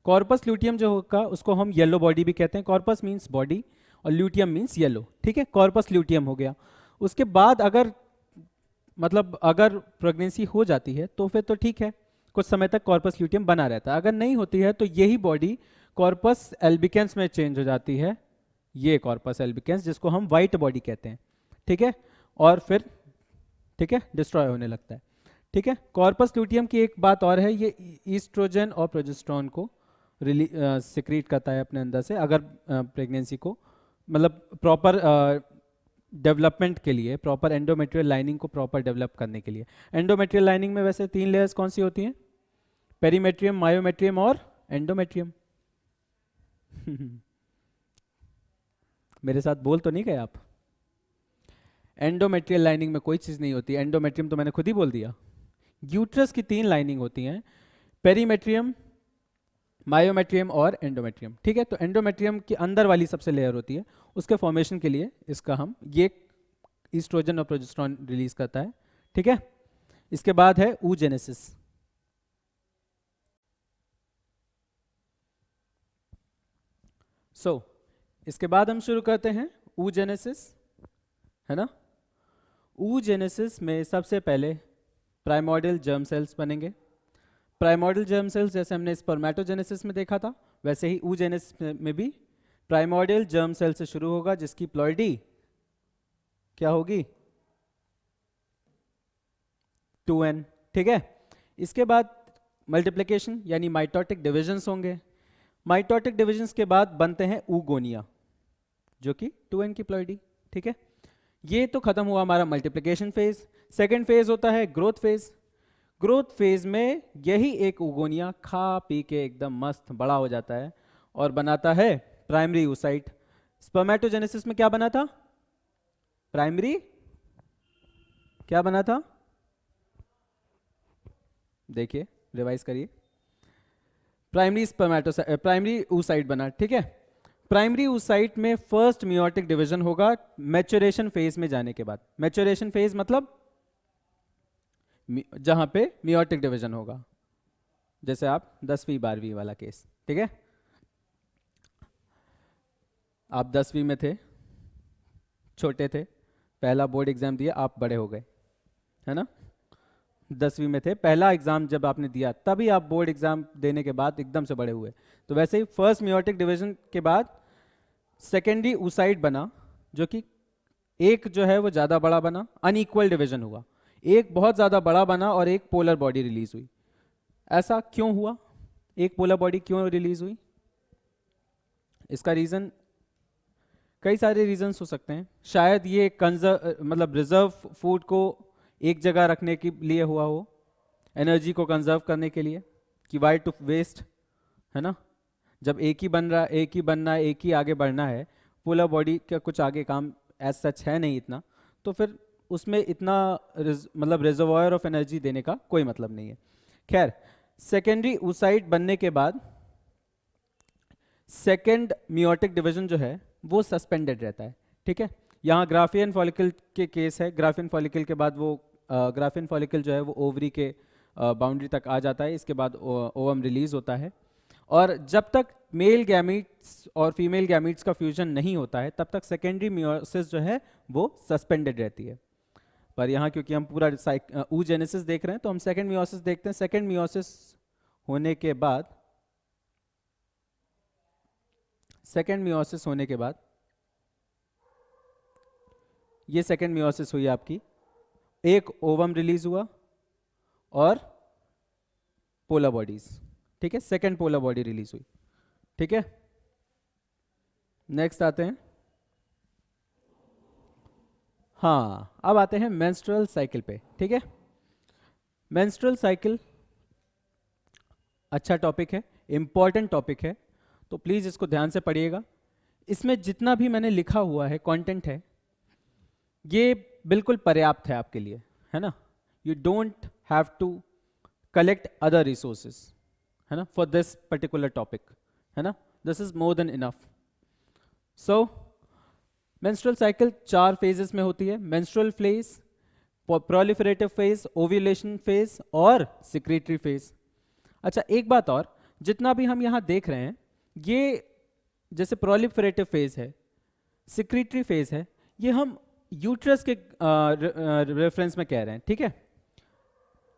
कॉर्पस ल्यूटियम जो होगा उसको हम येलो बॉडी भी कहते हैं, कॉर्पस मींस बॉडी और ल्यूटियम मींस येलो, ठीक है, कॉर्पस ल्यूटियम हो गया। उसके बाद अगर प्रेगनेंसी हो जाती है तो फिर तो ठीक है, कुछ समय तक कॉर्पस ल्यूटियम बना रहता है, अगर नहीं होती है तो यही बॉडी कॉर्पस एल्बिकेंस में चेंज हो जाती है, ये कॉर्पस एल्बिकेंस जिसको हम वाइट बॉडी कहते हैं, ठीक है, और फिर ठीक है डिस्ट्रॉय होने लगता है, ठीक है। कॉर्पस ल्यूटियम की एक बात और है, ये ईस्ट्रोजन और प्रोजेस्टेरोन को सिक्रीट करता है अपने अंदर से, अगर प्रेगनेंसी को मतलब प्रॉपर डेवलपमेंट के लिए, प्रॉपर एंडोमेट्रियल लाइनिंग को प्रॉपर डेवलप करने के लिए। एंडोमेट्रियल लाइनिंग में वैसे 3 लेयर्स कौन सी होती हैं, पेरीमेट्रियम, मायोमेट्रियम और एंडोमेट्रियम। मेरे साथ बोल तो नहीं गए आप, एंडोमेट्रियल लाइनिंग में कोई चीज नहीं होती, एंडोमेट्रियम तो मैंने खुद ही बोल दिया। यूट्रस की 3 लाइनिंग होती हैं, पेरीमेट्रियम, मायोमेट्रियम और एंडोमेट्रियम, ठीक है। तो एंडोमेट्रियम की अंदर वाली सबसे लेयर होती है, उसके फॉर्मेशन के लिए इसका हम ये ईस्ट्रोजन और प्रोजेस्टेरोन रिलीज करता है, ठीक है। इसके बाद है oogenesis। इसके बाद हम शुरू करते हैं oogenesis, है ना। oogenesis में सबसे पहले प्राइमोर्डियल जर्म सेल्स बनेंगे। प्राइमोर्डियल जर्म सेल्स जैसे हमने स्पर्मेटोजेनेसिस में देखा था, वैसे ही oogenesis में भी प्राइमोर्डियल जर्म सेल से शुरू होगा, जिसकी प्लॉइडी क्या होगी, 2n, ठीक है। इसके बाद मल्टीप्लिकेशन यानी माइटोटिक डिविजन्स होंगे। माइटोटिक डिविजन्स के बाद बनते हैं oogonia, जो कि 2n की प्लॉइडी, ठीक है। ये तो खत्म हुआ हमारा मल्टीप्लिकेशन फेज। सेकेंड फेज होता है ग्रोथ फेज। ग्रोथ फेज में यही एक oogonia खा पी के एकदम मस्त बड़ा हो जाता है और बनाता है प्राइमरी oocyte। स्पर्मेटोजेनेसिस में क्या बना था, प्राइमरी क्या बना था, देखिए रिवाइज करिए, प्राइमरी oocyte बना, ठीक है। प्राइमरी oocyte में फर्स्ट मियोटिक डिवीजन होगा मैच्योरेशन फेज में जाने के बाद। मैच्योरेशन फेज मतलब जहां पे मियोटिक डिवीजन होगा, जैसे आप 10वीं 12वीं वाला केस, ठीक है। आप 10वीं में थे, छोटे थे, पहला बोर्ड एग्जाम दिया, आप बड़े हो गए, है ना। 10वीं में थे, पहला एग्जाम जब आपने दिया तभी आप बोर्ड एग्जाम देने के बाद एकदम से बड़े हुए। तो वैसे ही फर्स्ट मियोटिक डिवीजन के बाद सेकेंडरी oocyte बना, जो कि एक जो है वो ज़्यादा बड़ा बना, अनइक्वल डिवीजन हुआ, एक बहुत ज़्यादा बड़ा बना और एक पोलर बॉडी रिलीज हुई। ऐसा क्यों हुआ? एक पोलर बॉडी क्यों रिलीज हुई? इसका रीज़न कई सारे रीजंस हो सकते हैं। शायद ये मतलब रिजर्व फूड को एक जगह रखने के लिए हुआ हो, एनर्जी को कंजर्व करने के लिए, कि वाई टू वेस्ट, है ना। जब एक ही बन रहा, एक ही बनना है, एक ही आगे बढ़ना है, पोलर बॉडी का कुछ आगे काम एज सच है नहीं इतना, तो फिर उसमें इतना मतलब रिजर्वॉयर ऑफ एनर्जी देने का कोई मतलब नहीं है। खैर, सेकेंडरी oocyte बनने के बाद सेकेंड मियोटिक डिवीजन जो है वो सस्पेंडेड रहता है, ठीक है। यहाँ ग्राफियन फॉलिकल के केस है, ग्राफियन फॉलिकल के बाद वो ग्राफियन फॉलिकल जो है वो ओवरी के बाउंड्री तक आ जाता है, इसके बाद ओवम रिलीज होता है, और जब तक मेल गैमीट्स और फीमेल गैमीट्स का फ्यूजन नहीं होता है तब तक सेकेंडरी मियोसिस जो है वो सस्पेंडेड रहती है। पर यहाँ क्योंकि हम पूरा oogenesis देख रहे हैं तो हम सेकेंड मियोसिस देखते हैं। सेकेंड मियोसिस होने के बाद, सेकेंड मियोसिस होने के बाद ये सेकेंड मियोसिस हुई आपकी, एक ओवम रिलीज हुआ और पोलर बॉडीज, ठीक है, सेकेंड पोलर बॉडी रिलीज हुई, ठीक है। नेक्स्ट आते हैं, हाँ अब आते हैं मेंस्ट्रुअल साइकिल पे, ठीक है। मेंस्ट्रुअल साइकिल अच्छा टॉपिक है, इंपॉर्टेंट टॉपिक है, तो प्लीज इसको ध्यान से पढ़िएगा। इसमें जितना भी मैंने लिखा हुआ है कंटेंट है ये बिल्कुल पर्याप्त है आपके लिए, है ना। You don't have to collect other resources, है ना, फॉर दिस पर्टिकुलर टॉपिक, है ना, this is more than enough. So menstrual cycle 4 phases में होती है, menstrual phase, proliferative phase, ovulation phase और सिक्रीटरी फेज। अच्छा एक बात और, जितना भी हम यहाँ देख रहे हैं ये जैसे प्रोलिफरेटिव फेज है, सिक्रीटरी फेज है, ये हम यूट्रस के रेफरेंस में कह रहे हैं, ठीक है।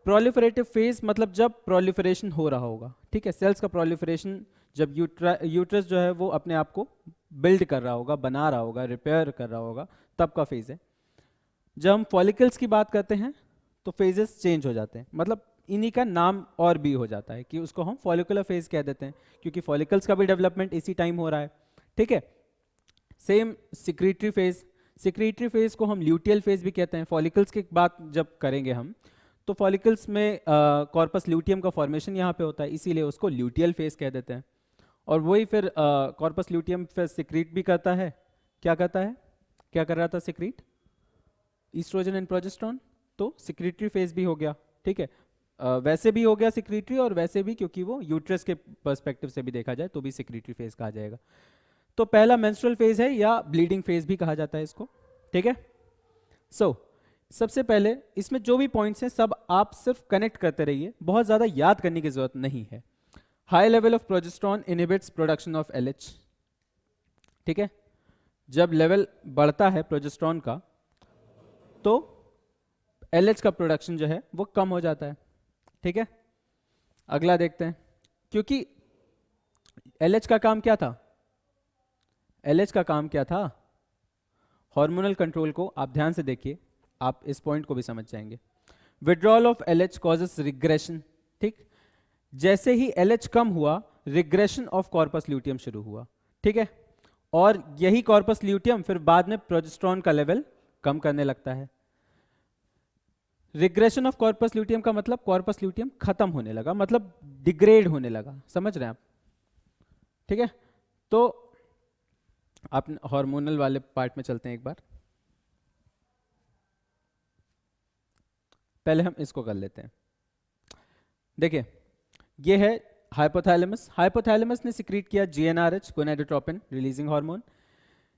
प्रोलिफरेटिव फेज मतलब जब प्रोलिफरेशन हो रहा होगा, ठीक है, सेल्स का प्रोलिफरेशन जब यूट्रस जो है वो अपने आप को बिल्ड कर रहा होगा, बना रहा होगा, रिपेयर कर रहा होगा, तब का फेज है। जब हम फॉलिकल्स की बात करते हैं तो फेजेस चेंज हो जाते हैं, मतलब इन्हीं का नाम और भी हो जाता है कि उसको हम फॉलिकुलर फेज कह देते हैं क्योंकि फॉलिकल्स का भी डेवलपमेंट इसी टाइम हो रहा है, ठीक है। Same secretory phase, secretory phase को हम ल्यूटियल फेज भी कहते हैं। फॉलिकल्स की बात जब करेंगे हम तो फॉलिकल्स में कॉर्पस ल्यूटियम का फॉर्मेशन यहाँ पे होता है, इसीलिए उसको ल्यूटियल फेज कह देते हैं। और वही फिर कॉर्पस ल्यूटियम फिर सिक्रीट भी करता है, क्या करता है, क्या कर रहा था सिक्रीट, ईस्ट्रोजन एंड प्रोजेस्टेरोन, तो सिक्रीटरी फेज भी हो गया, ठीक है। वैसे भी हो गया सिक्रीटरी और वैसे भी, क्योंकि वो यूट्रस के पर्सपेक्टिव से भी देखा जाए तो भी सिक्रीटरी फेज कहा जाएगा। तो पहला मेंस्ट्रुअल फेज है या ब्लीडिंग फेज भी कहा जाता है इसको, ठीक है। सो सबसे पहले इसमें जो भी पॉइंट्स हैं सब आप सिर्फ कनेक्ट करते रहिए, बहुत ज़्यादा याद करने की जरूरत नहीं है। High level of progesterone inhibits production of LH, ठीक है। जब लेवल बढ़ता है प्रोजेस्टेरोन का तो एलएच का प्रोडक्शन जो है वो कम हो जाता है, ठीक है। अगला देखते हैं, क्योंकि एलएच का काम क्या था, एलएच का काम क्या था, हार्मोनल कंट्रोल को आप ध्यान से देखिए, आप इस पॉइंट को भी समझ जाएंगे। Withdrawal of LH causes regression, ठीक, जैसे ही एलएच कम हुआ रिग्रेशन ऑफ कॉर्पस ल्यूटियम शुरू हुआ, ठीक है। और यही कॉर्पस ल्यूटियम फिर बाद में प्रोजेस्टेरोन का लेवल कम करने लगता है। रिग्रेशन ऑफ कॉर्पस ल्यूटियम का मतलब कॉर्पस ल्यूटियम खत्म होने लगा, मतलब डिग्रेड होने लगा, समझ रहे हैं आप, ठीक है। तो आप हार्मोनल वाले पार्ट में चलते हैं एक बार, पहले हम इसको कर लेते हैं। देखिए ये है हाइपोथैलेमस, हाइपोथैलेमस ने सिक्रीट किया जीएनआरएच, गोनाडोट्रोपिन रिलीजिंग हार्मोन,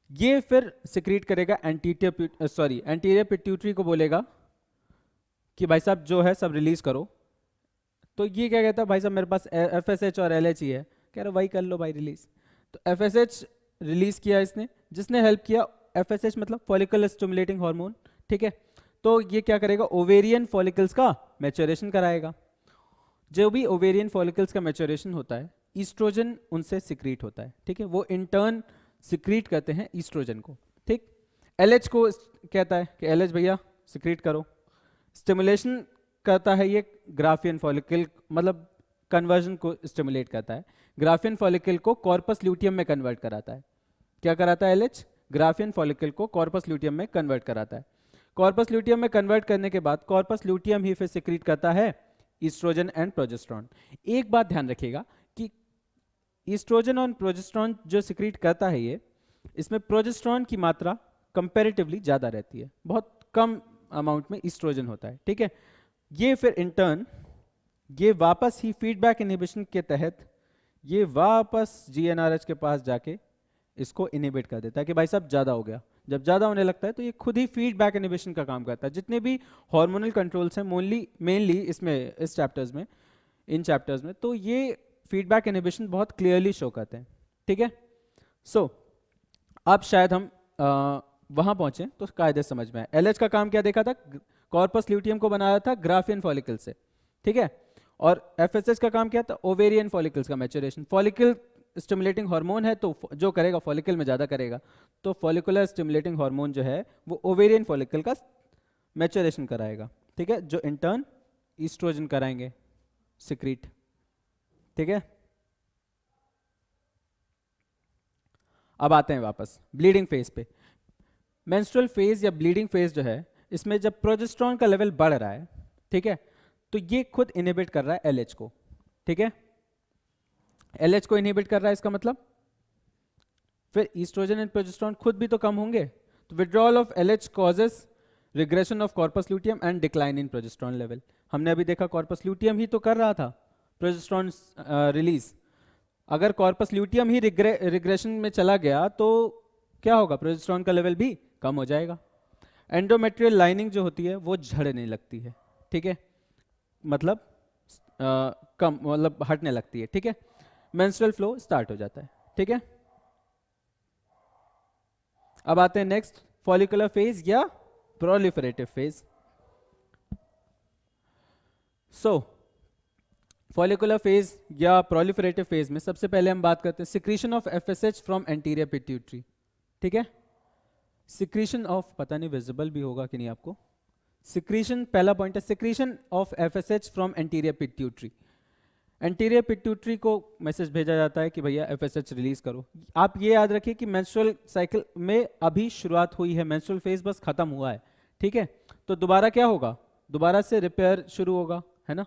ये फिर सिक्रीट करेगा एंटीरियर पिट्यूटरी को बोलेगा कि भाई साहब जो है सब रिलीज करो। तो ये क्या कहता है, भाई साहब मेरे पास एफएसएच और एलएच ही है, कह रहा वही कर लो भाई रिलीज। तो एफएसएच रिलीज किया इसने, जिसने हेल्प किया, एफएसएच मतलब फॉलिकल स्टिमुलेटिंग हार्मोन, ठीक है। तो ये क्या करेगा, ओवेरियन फॉलिकल्स का मैच्योरेशन कराएगा। जो भी ओवेरियन फॉलिकल्स का मैच्योरेशन होता है ईस्ट्रोजन उनसे सिक्रीट होता है, ठीक है, वो इन टर्न सिक्रीट करते हैं ईस्ट्रोजन को, ठीक। LH को कहता है कि LH भैया सिक्रीट करो। स्टिमुलेशन करता है ये ग्राफियन फॉलिकल, मतलब कन्वर्जन को स्टिमुलेट करता है, ग्राफियन फॉलिकल को कॉर्पस ल्यूटियम में कन्वर्ट कराता है। क्या कराता है LH? ग्राफियन फॉलिकल को कॉर्पस ल्यूटियम में कन्वर्ट कराता है। कॉर्पस ल्यूटियम में कन्वर्ट करने के बाद कॉर्पस ल्यूटियम ही फिर सिक्रीट करता है ईस्ट्रोजन एंड प्रोजेस्टेरॉन। एक बात ध्यान रखिएगा कि ईस्ट्रोजन और प्रोजेस्टेरॉन जो सिक्रीट करता है ये, इसमें प्रोजेस्टेरॉन की मात्रा कंपैरेटिवली ज़्यादा रहती है, बहुत कम अमाउंट में ईस्ट्रोजन होता है, ठीक है। ये फिर इंटर्न ये वापस ही फीडबैक इनहिबिशन के तहत ये वापस GnRH के पास जाके इसको इनहिबिट कर देता है कि भाई साहब ज़्यादा हो गया। जब ज़्यादा होने लगता है तो ये खुद ही फीडबैक इनहिबिशन का काम करता है। जितने भी हार्मोनल कंट्रोल्स हैं मेनली इसमें इस चैप्टर्स में, इन चैप्टर्स में, तो ये फीडबैक इनहिबिशन बहुत क्लियरली शो करते हैं, ठीक है। सो अब शायद हम वहाँ पहुँचे तो कायदे समझ में आए। LH का काम क्या देखा था? कॉर्पस ल्यूटियम को बनाया था ग्राफियन फॉलिकल से, ठीक है। और FSH का काम क्या था? ओवेरियन फॉलिकल्स का मैच्योरेशन। फॉलिकल स्टिमुलेटिंग हार्मोन है तो जो करेगा फॉलिकल में ज़्यादा करेगा, तो फॉलिकुलर स्टिमुलेटिंग हार्मोन जो है वो ओवेरियन फॉलिकल का मैच्योरेशन कराएगा, ठीक है, जो इंटर्न ईस्ट्रोजन कराएंगे सिक्रीट, ठीक है। अब आते हैं वापस ब्लीडिंग फेज पे। मेंस्ट्रुअल फेज या ब्लीडिंग फेज जो है, इसमें जब प्रोजेस्टेरॉन का लेवल बढ़ रहा है, ठीक है, तो ये खुद इनहिबिट कर रहा है LH को, ठीक है। LH को इनहिबिट कर रहा है, इसका मतलब फिर ईस्ट्रोजन एंड प्रोजेस्टेरॉन खुद भी तो कम होंगे, तो withdrawal of LH causes regression of corpus luteum and decline in progesterone level. हमने अभी देखा कॉर्पस ल्यूटियम ही तो कर रहा था प्रोजेस्टेरॉन रिलीज। अगर कॉर्पस ल्यूटियम ही रिग्रेशन में चला गया तो क्या होगा? प्रोजेस्टेरॉन का लेवल भी कम हो जाएगा। एंडोमेट्रियल लाइनिंग जो होती है वो झड़ने लगती है, ठीक है, मतलब कम, मतलब हटने लगती है, ठीक है। मेंस्ट्रुअल फ्लो स्टार्ट हो जाता है, ठीक है। अब आते हैं नेक्स्ट, फॉलिकुलर फेज या प्रोलिफरेटिव फेज। सो फॉलिकुलर फेज या प्रोलिफरेटिव फेज में सबसे पहले हम बात करते हैं secretion of FSH from anterior pituitary, ठीक है। सिक्रीशन ऑफ, पता नहीं विजिबल भी होगा कि नहीं आपको, सिक्रीशन पहला पॉइंट है, secretion of FSH from anterior pituitary. Anterior pituitary को मैसेज भेजा जाता है कि भैया FSH रिलीज करो। आप ये याद रखिए कि मेंस्ट्रुअल साइकिल में अभी शुरुआत हुई है, मेंस्ट्रुअल फेज बस खत्म हुआ है, ठीक है। तो दोबारा क्या होगा? दोबारा से रिपेयर शुरू होगा, है ना,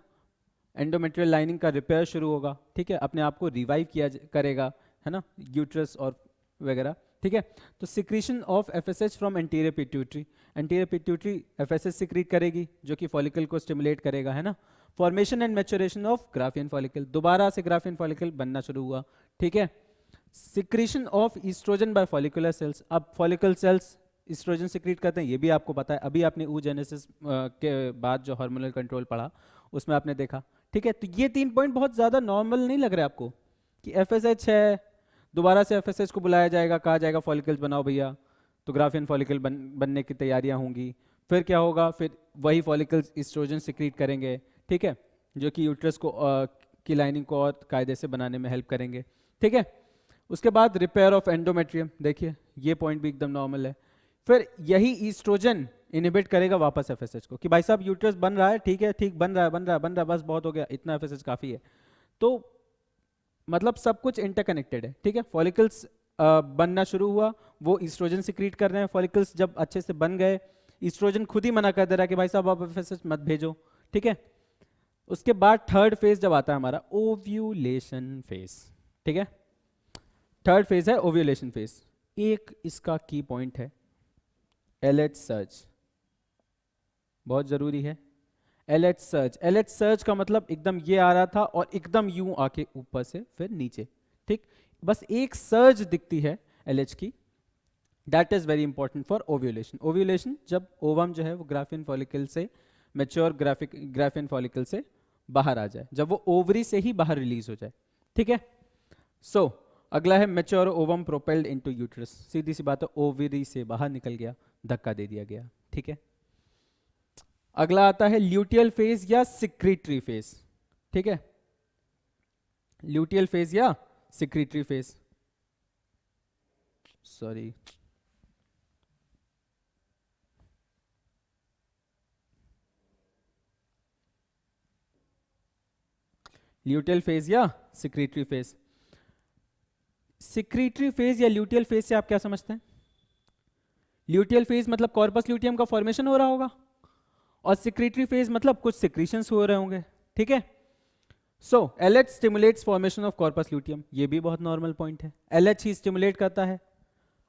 एंडोमेट्रियल लाइनिंग का रिपेयर शुरू होगा, ठीक है, अपने आप को रिवाइव किया करेगा, है ना, यूट्रस और वगैरह, ठीक है। तो secretion of FSH from anterior pituitary, anterior pituitary FSH secrete करेगी जो कि फॉलिकल को स्टिमुलेट करेगा, है ना। Formation and maturation of Graafian follicle, दोबारा से ग्राफियन फॉलिकल बनना शुरू हुआ, ठीक है। Secretion of oestrogen by follicular cells, अब फॉलिकल सेल्स ईस्ट्रोजन सिक्रीट करते हैं, ये भी आपको पता है, अभी आपने oogenesis के बाद जो हार्मोनल कंट्रोल पढ़ा उसमें आपने देखा, ठीक है। तो ये 3 पॉइंट बहुत ज़्यादा नॉर्मल नहीं लग रहा है आपको कि FSH है, दोबारा से FSH को बुलाया जाएगा, कहा जाएगा फॉलिकल्स बनाओ भैया, तो ग्राफियन फॉलिकल बनने की तैयारियां होंगी, फिर क्या होगा, फिर वही फॉलिकल्स ईस्ट्रोजन सिक्रीट करेंगे, ठीक है, जो कि यूट्रस को की लाइनिंग को और कायदे से बनाने में हेल्प करेंगे, ठीक है। उसके बाद रिपेयर ऑफ एंडोमेट्रियम, देखिए ये पॉइंट भी एकदम नॉर्मल है। फिर यही ईस्ट्रोजन इनहिबिट करेगा वापस FSH को कि भाई साहब यूट्रस बन रहा है, ठीक है, ठीक बन रहा है, बन रहा है, बन रहा है, बस बहुत हो गया, इतना FSH काफ़ी है। तो मतलब सब कुछ इंटरकनेक्टेड है, ठीक है। फॉलिकल्स बनना शुरू हुआ, वो ईस्ट्रोजन सिक्रीट कर रहे हैं, फॉलिकल्स जब अच्छे से बन गए, ईस्ट्रोजन खुद ही मना कर दे रहा है कि भाई साहब आप FSH मत भेजो, ठीक है। उसके बाद थर्ड फेज जब आता है हमारा ओव्यूलेशन फेज, ठीक है, थर्ड फेज है ओव्यूलेशन फेज। एक इसका की पॉइंट है LH सर्ज, बहुत जरूरी है। LH सर्ज, LH सर्ज का मतलब एकदम ये आ रहा था और एकदम यूं आके ऊपर से फिर नीचे, ठीक, बस एक सर्ज दिखती है LH की, that is very important for ovulation. Ovulation जब ओवम जो है वो ग्राफियन फॉलिकल से, मैच्योर ग्राफियन फॉलिकल से बाहर आ जाए, जब वो ओवरी से ही बाहर रिलीज हो जाए, ठीक है। सो अगला है mature ovum propelled into uterus, सीधी सी बात है, ओवरी से बाहर निकल गया, धक्का दे दिया गया, ठीक है। अगला आता है ल्यूटियल फेज या सिक्रीटरी फेज, ठीक है, ल्यूटियल फेज या secretory phase, sorry luteal phase या सिक्रीटरी फेज। सिक्रीटरी फेज या ल्यूटियल फेज से आप क्या समझते हैं? ल्यूटियल फेज मतलब कॉर्पस ल्यूटियम का फॉर्मेशन हो रहा होगा, और सिक्रीटरी फेज मतलब कुछ सिक्रीशंस हो रहे होंगे, ठीक है। सो LH stimulates formation of corpus luteum, ये भी बहुत नॉर्मल पॉइंट है, LH ही स्टिमुलेट करता है।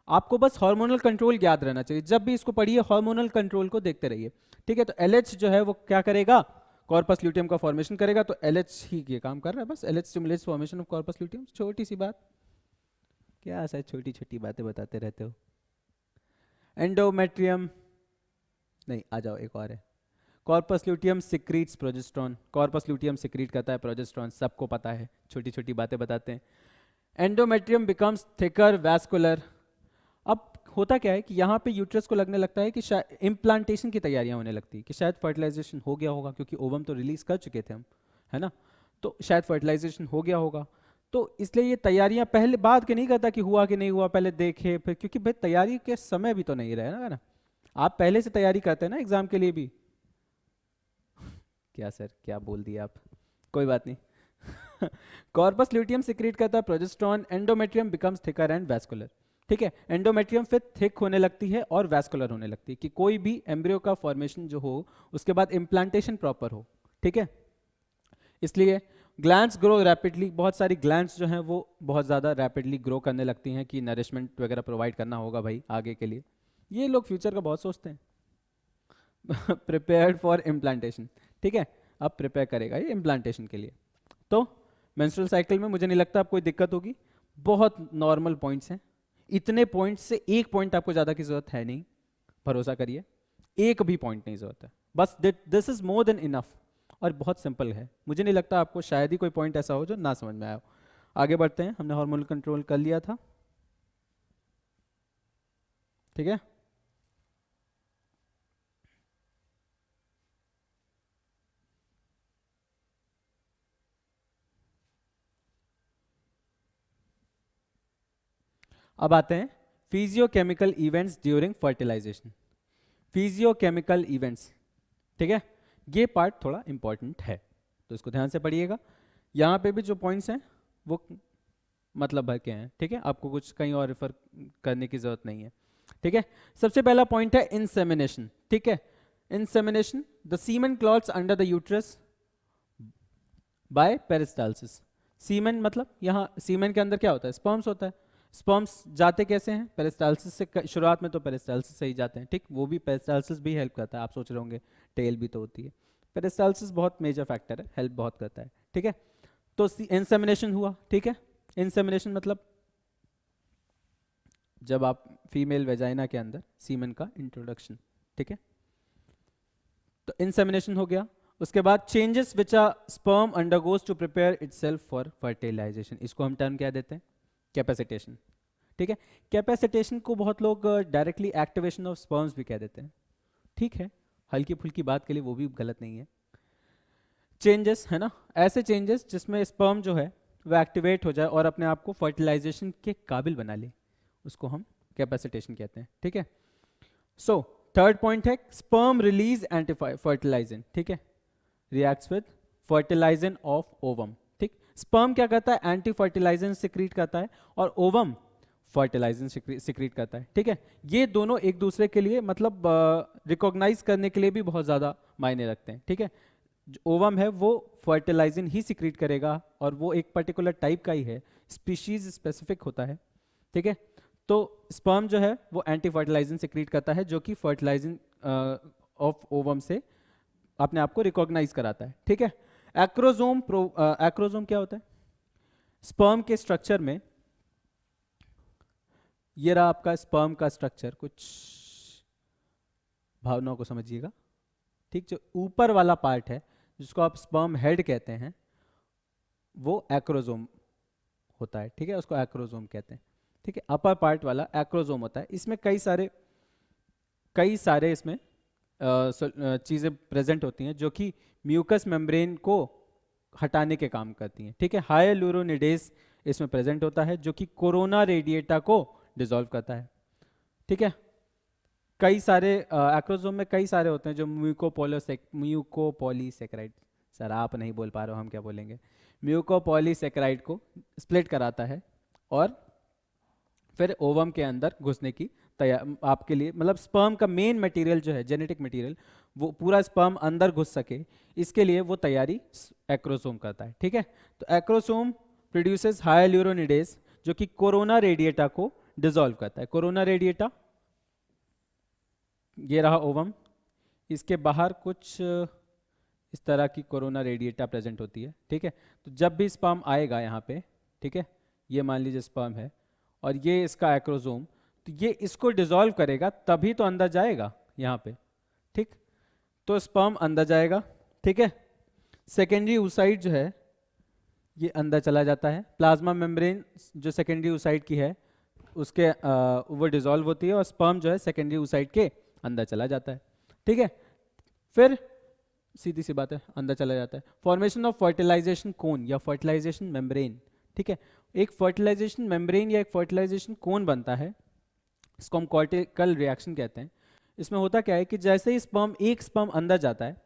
आपको बस हार्मोनल कंट्रोल याद रहना चाहिए, जब भी इसको पढ़िए हार्मोनल कंट्रोल को देखते रहिए, ठीक है। तो LH जो है वो क्या करेगा, कॉर्पस ल्यूटियम का फॉर्मेशन करेगा, तो LH ही ये काम कर रहा है बस, LH stimulates formation of corpus luteum. छोटी सी बात, क्या ऐसा छोटी छोटी बातें बताते रहते हो। एंडोमेट्रियम नहीं, आ जाओ, एक और है, corpus luteum secretes progesterone, corpus luteum secrete करता है प्रोजेस्टेरॉन, सबको पता है, छोटी छोटी बातें बताते हैं। Endometrium becomes thicker vascular. अब होता क्या है कि यहाँ पे यूट्रस को लगने लगता है कि शायद इम्प्लांटेशन की तैयारियां होने लगती है, कि शायद फर्टिलाइजेशन हो गया होगा, क्योंकि ओवम तो रिलीज कर चुके थे हम, है ना, तो शायद फर्टिलाइजेशन हो गया होगा। तो इसलिए ये तैयारियां पहले बाद के नहीं करता कि हुआ कि नहीं हुआ, पहले देखे फिर, क्योंकि भाई तैयारी के समय भी तो नहीं रहे ना, आप पहले से तैयारी करते हैं ना एग्जाम के लिए भी। क्या सर, क्या बोल दिया आप, कोई बात नहीं। कॉर्पस ल्यूटियम सिक्रीट करता है progesterone, endometrium becomes thicker and vascular, ठीक है। एंडोमेट्रियम फिर थिक होने लगती है और वैस्कुलर होने लगती है, कि कोई भी एम्ब्रियो का फॉर्मेशन जो हो उसके बाद इम्प्लांटेशन प्रॉपर हो, ठीक है। इसलिए ग्लैंड्स ग्रो रैपिडली, बहुत सारी ग्लैंड्स जो हैं वो बहुत ज़्यादा रैपिडली ग्रो करने लगती हैं, कि नरिशमेंट वगैरह प्रोवाइड करना होगा भाई आगे के लिए, ये लोग फ्यूचर का बहुत सोचते हैं। प्रिपेयर्ड फॉर इम्प्लांटेशन, ठीक है, अब प्रिपेयर करेगा ये इम्प्लांटेशन के लिए। तो मेंस्ट्रुअल साइकिल में मुझे नहीं लगता आपको कोई दिक्कत होगी, बहुत नॉर्मल पॉइंट्स हैं, इतने पॉइंट्स से एक पॉइंट आपको ज़्यादा की जरूरत है नहीं, भरोसा करिए, एक भी पॉइंट नहीं जरूरत है, बस this is more than enough, और बहुत सिंपल है। मुझे नहीं लगता आपको शायद ही कोई पॉइंट ऐसा हो जो ना समझ में आया हो। आगे बढ़ते हैं, हमने हार्मोनल कंट्रोल कर लिया था, ठीक है। अब आते हैं physiochemical events during fertilisation. Physiochemical events, ठीक है, ये पार्ट थोड़ा इंपॉर्टेंट है, तो इसको ध्यान से पढ़िएगा। यहाँ पे भी जो पॉइंट्स हैं वो मतलब भर के हैं, ठीक है, आपको कुछ कहीं और रेफर करने की जरूरत नहीं है, ठीक है। सबसे पहला पॉइंट है इंसेमिनेशन, ठीक है। Insemination, the semen clots under the uterus by peristalsis. Semen मतलब यहाँ सीमेन के अंदर क्या होता है, स्पर्म्स होता है। स्पर्म्स जाते कैसे हैं, पेरिस्टाल्सिस से, शुरुआत में तो पेरिस्टाल्सिस से ही जाते हैं, ठीक, वो भी पेरिस्टाल्सिस भी हेल्प करता है, आप सोच रहे होंगे टेल भी तो होती है, पेरिस्टाल्सिस बहुत मेजर फैक्टर है, हेल्प बहुत करता है, ठीक है। तो इंसेमिनेशन हुआ, ठीक है। इंसेमिनेशन मतलब जब आप फीमेल वेजाइना के अंदर सीमेन का इंट्रोडक्शन, ठीक है, तो इंसेमिनेशन हो गया। उसके बाद changes which a sperm undergoes to prepare itself for fertilisation, इसको हम टर्म क्या देते हैं, कैपेसिटेशन, ठीक है। कैपेसिटेशन को बहुत लोग डायरेक्टली एक्टिवेशन ऑफ स्पर्म्स भी कह देते हैं, ठीक है, हल्की फुल्की बात के लिए वो भी गलत नहीं है। चेंजेस है ना, ऐसे चेंजेस जिसमें स्पर्म जो है वो एक्टिवेट हो जाए और अपने आप को फर्टिलाइजेशन के काबिल बना ले, उसको हम कैपेसिटेशन कहते हैं, ठीक है। सो थर्ड पॉइंट है स्पर्म रिलीज एंटी फर्टिलाइजेंट, ठीक है, रिएक्ट्स विद फर्टिलाइजेंट ऑफ ओवम, ठीक। स्पर्म क्या करता है, एंटी फर्टिलाइजेंट सिक्रीट करता है, और ओवम फर्टिलाइजेंट सिक्रीट करता है, ठीक है। ये दोनों एक दूसरे के लिए मतलब रिकॉग्नाइज करने के लिए भी बहुत ज़्यादा मायने रखते हैं, ठीक है। ओवम है वो फर्टिलाइजिन ही सिक्रीट करेगा, और वो एक पर्टिकुलर टाइप का ही है, स्पीशीज स्पेसिफिक होता है, ठीक है। तो स्पर्म जो है वो एंटी फर्टिलाइजिन सिक्रीट करता है, जो कि फर्टिलाइजिन ऑफ ओवम से अपने आप को रिकॉग्नाइज कराता है, ठीक है। एक्रोजोम एक्रोजोम क्या होता है, स्पर्म के स्ट्रक्चर में, ये रहा आपका स्पर्म का स्ट्रक्चर, कुछ भावनाओं को समझिएगा, ठीक। जो ऊपर वाला पार्ट है जिसको आप स्पर्म हेड कहते हैं वो एक्रोजोम होता है, ठीक है, उसको एक्रोजोम कहते हैं, ठीक है। अपर पार्ट वाला एक्रोजोम होता है, इसमें कई सारे इसमें चीज़ें प्रेजेंट होती हैं जो कि म्यूकस मेम्ब्रेन को हटाने के काम करती हैं, ठीक है। हाइलुरोनिडेज इसमें प्रेजेंट होता है जो कि कोरोना रेडिएटा को डिसॉल्व करता है, ठीक है। कई सारे एक्रोजोम में कई सारे होते हैं जो म्यूकोपॉलीसेकेराइड, सर आप नहीं बोल पा रहे हो, हम क्या बोलेंगे। म्यूकोपॉलीसेकेराइड को स्प्लिट कराता है और फिर ओवम के अंदर घुसने की तैयार आपके लिए, मतलब स्पर्म का मेन मटेरियल जो है जेनेटिक मटेरियल, वो पूरा स्पर्म अंदर घुस सके, इसके लिए वो तैयारी एक्रोसोम करता है। ठीक है, तो एक्रोसोम प्रोड्यूसेस हाइल्यूरोनिडेज जो कि कोरोना रेडिएटा को डिसॉल्व करता है। कोरोना रेडिएटा ये रहा ओवम, इसके बाहर कुछ इस तरह की कोरोना रेडिएटा प्रेजेंट होती है। ठीक है, तो जब भी स्पर्म आएगा यहाँ पे, ठीक है, ये मान लीजिए स्पर्म है और ये इसका एक्रोसोम, तो ये इसको डिसॉल्व करेगा तभी तो अंदर जाएगा यहाँ पे। ठीक, तो स्पर्म अंदर जाएगा। ठीक है, सेकेंडरी oocyte जो है ये अंदर चला जाता है। प्लाज्मा मेम्ब्रेन जो सेकेंडरी oocyte की है उसके वो डिसॉल्व होती है और स्पर्म जो है सेकेंडरी oocyte के अंदर चला जाता है। ठीक है, फिर सीधी सी बात है अंदर चला जाता है। फॉर्मेशन ऑफ फर्टिलाइजेशन कोन या फर्टिलाइजेशन मेम्ब्रेन। ठीक है, एक फर्टिलाइजेशन मेम्ब्रेन या एक फर्टिलाइजेशन कोन बनता है, इसको हम कॉर्टिकल रिएक्शन कहते हैं। इसमें होता क्या है कि जैसे ही एक स्पर्म अंदर जाता है,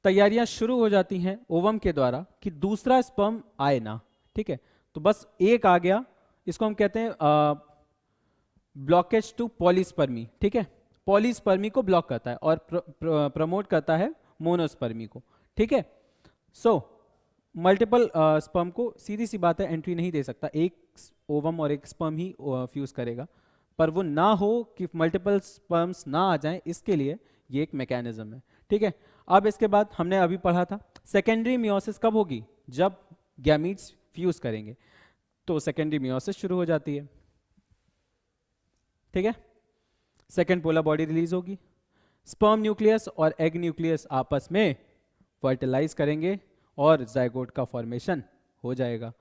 तैयारियां शुरू हो जाती हैं ओवम के द्वारा कि दूसरा स्पर्म आए ना। ठीक है, तो बस एक आ गया, इसको हम कहते हैं ब्लॉकेज टू पॉलीस्पर्मी। ठीक है, पॉलीस्पर्मी को ब्लॉक करता है और प्रमोट करता है मोनोस्पर्मी को। ठीक है, सो मल्टीपल स्पर्म को सीधी सी बात है एंट्री नहीं दे सकता, एक ओवम और एक स्पर्म ही फ्यूज करेगा, पर वो ना हो कि मल्टीपल स्पर्म्स ना आ जाएं, इसके लिए ये एक मैकेनिज्म है। ठीक है, अब इसके बाद हमने अभी पढ़ा था सेकेंडरी मियोसिस कब होगी, जब गैमीट्स फ्यूज करेंगे, तो सेकेंडरी मियोसिस शुरू हो जाती है। ठीक है, सेकेंड पोलर बॉडी रिलीज होगी, स्पर्म न्यूक्लियस और एग न्यूक्लियस आपस में फर्टिलाइज करेंगे और जाइगोट का फॉर्मेशन हो जाएगा।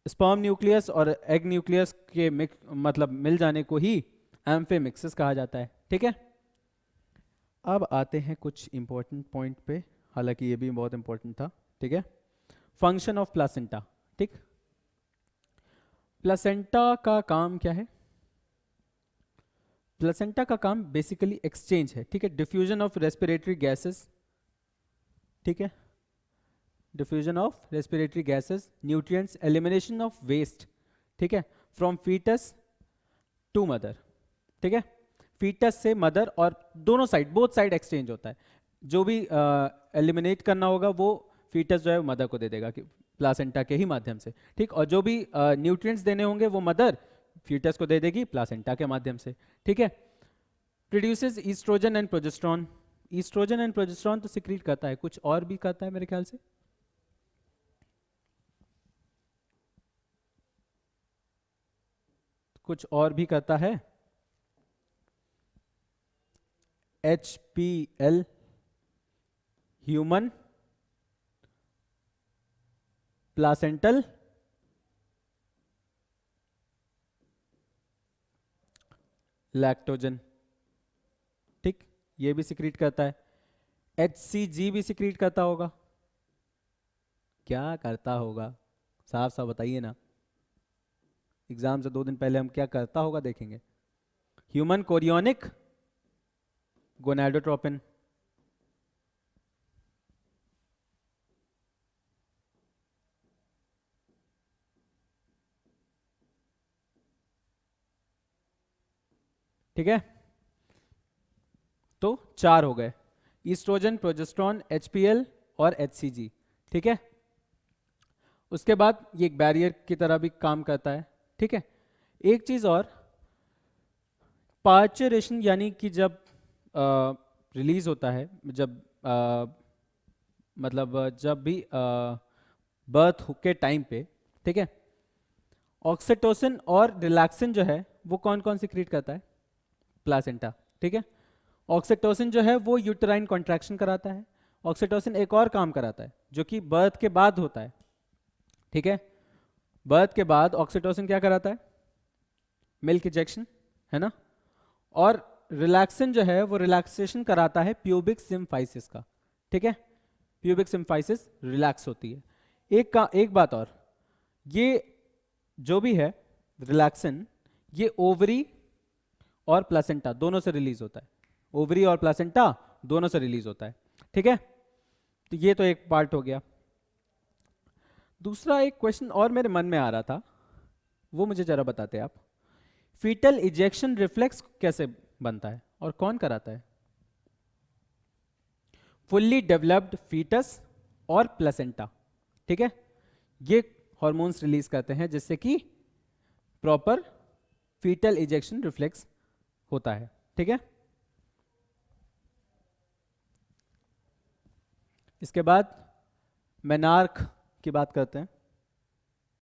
स्पर्म न्यूक्लियस और एग न्यूक्लियस के मतलब मिल जाने को ही एम्फीमिक्सिस कहा जाता है। ठीक है, अब आते हैं कुछ इंपॉर्टेंट पॉइंट पे, हालांकि ये भी बहुत इंपॉर्टेंट था। ठीक है, फंक्शन ऑफ प्लासेंटा। ठीक, प्लासेंटा का काम क्या है? प्लासेंटा का काम बेसिकली एक्सचेंज है। ठीक है, डिफ्यूजन ऑफ रेस्पिरेटरी गैसेस। ठीक है, diffusion of respiratory gases, nutrients, elimination of waste. ठीक है, फ्रॉम फीटस टू मदर। ठीक है, फीटस से मदर और दोनों साइड, बोथ साइड एक्सचेंज होता है। जो भी एलिमिनेट करना होगा वो फीटस जो है मदर को दे देगा कि प्लासेंटा के ही माध्यम से। ठीक, और जो भी न्यूट्रिएंट्स देने होंगे वो मदर फीटस को दे देगी प्लासेंटा के माध्यम से। ठीक है, produces oestrogen and progesterone. Oestrogen and progesterone तो सिक्रीट करता है, कुछ और भी करता है मेरे ख्याल से। कुछ और भी करता है, HPL, ह्यूमन प्लासेंटल लैक्टोजन। ठीक, ये भी सिक्रीट करता है। HCG भी सिक्रीट करता होगा, क्या करता होगा साफ साफ बताइए ना, एग्जाम से 2 दिन पहले हम क्या करता होगा देखेंगे। Human chorionic gonadotropin. ठीक है, तो 4 हो गए, ईस्ट्रोजन, प्रोजेस्टेरॉन, HPL और HCG। ठीक है, उसके बाद ये एक बैरियर की तरह भी काम करता है। ठीक है, एक चीज और, पार्चुरेशन यानी कि जब रिलीज होता है, जब मतलब जब भी बर्थ के टाइम पे, ठीक है, ऑक्सीटोसिन और रिलैक्सिन जो है वो कौन कौन सिक्रीट करता है? प्लासेंटा। ठीक है, ऑक्सीटोसिन जो है वो यूटेराइन कॉन्ट्रैक्शन कराता है, ऑक्सीटोसिन एक और काम कराता है जो कि बर्थ के बाद होता है। ठीक है, बर्थ के बाद ऑक्सीटोसिन क्या कराता है? मिल्क इजेक्शन, है ना, और रिलैक्सिन जो है वो रिलैक्सेशन कराता है प्यूबिक सिम्फाइसिस का। ठीक है, प्यूबिक सिम्फाइसिस रिलैक्स होती है। एक बात और, ये जो भी है रिलैक्सिन, ये ओवरी और प्लासेंटा दोनों से रिलीज होता है, ओवरी और प्लासेंटा दोनों से रिलीज होता है। ठीक है, तो ये तो एक पार्ट हो गया। दूसरा एक क्वेश्चन और मेरे मन में आ रहा था, वो मुझे जरा बताते आप। फीटल इजेक्शन रिफ्लेक्स कैसे बनता है और कौन कराता है? फुल्ली डेवलप्ड फीटस और प्लेसेंटा, ठीक है, ये हॉर्मोन्स रिलीज करते हैं जिससे कि प्रॉपर फीटल इजेक्शन रिफ्लेक्स होता है, ठीक है। इसके बाद मेनार्क की बात करते हैं।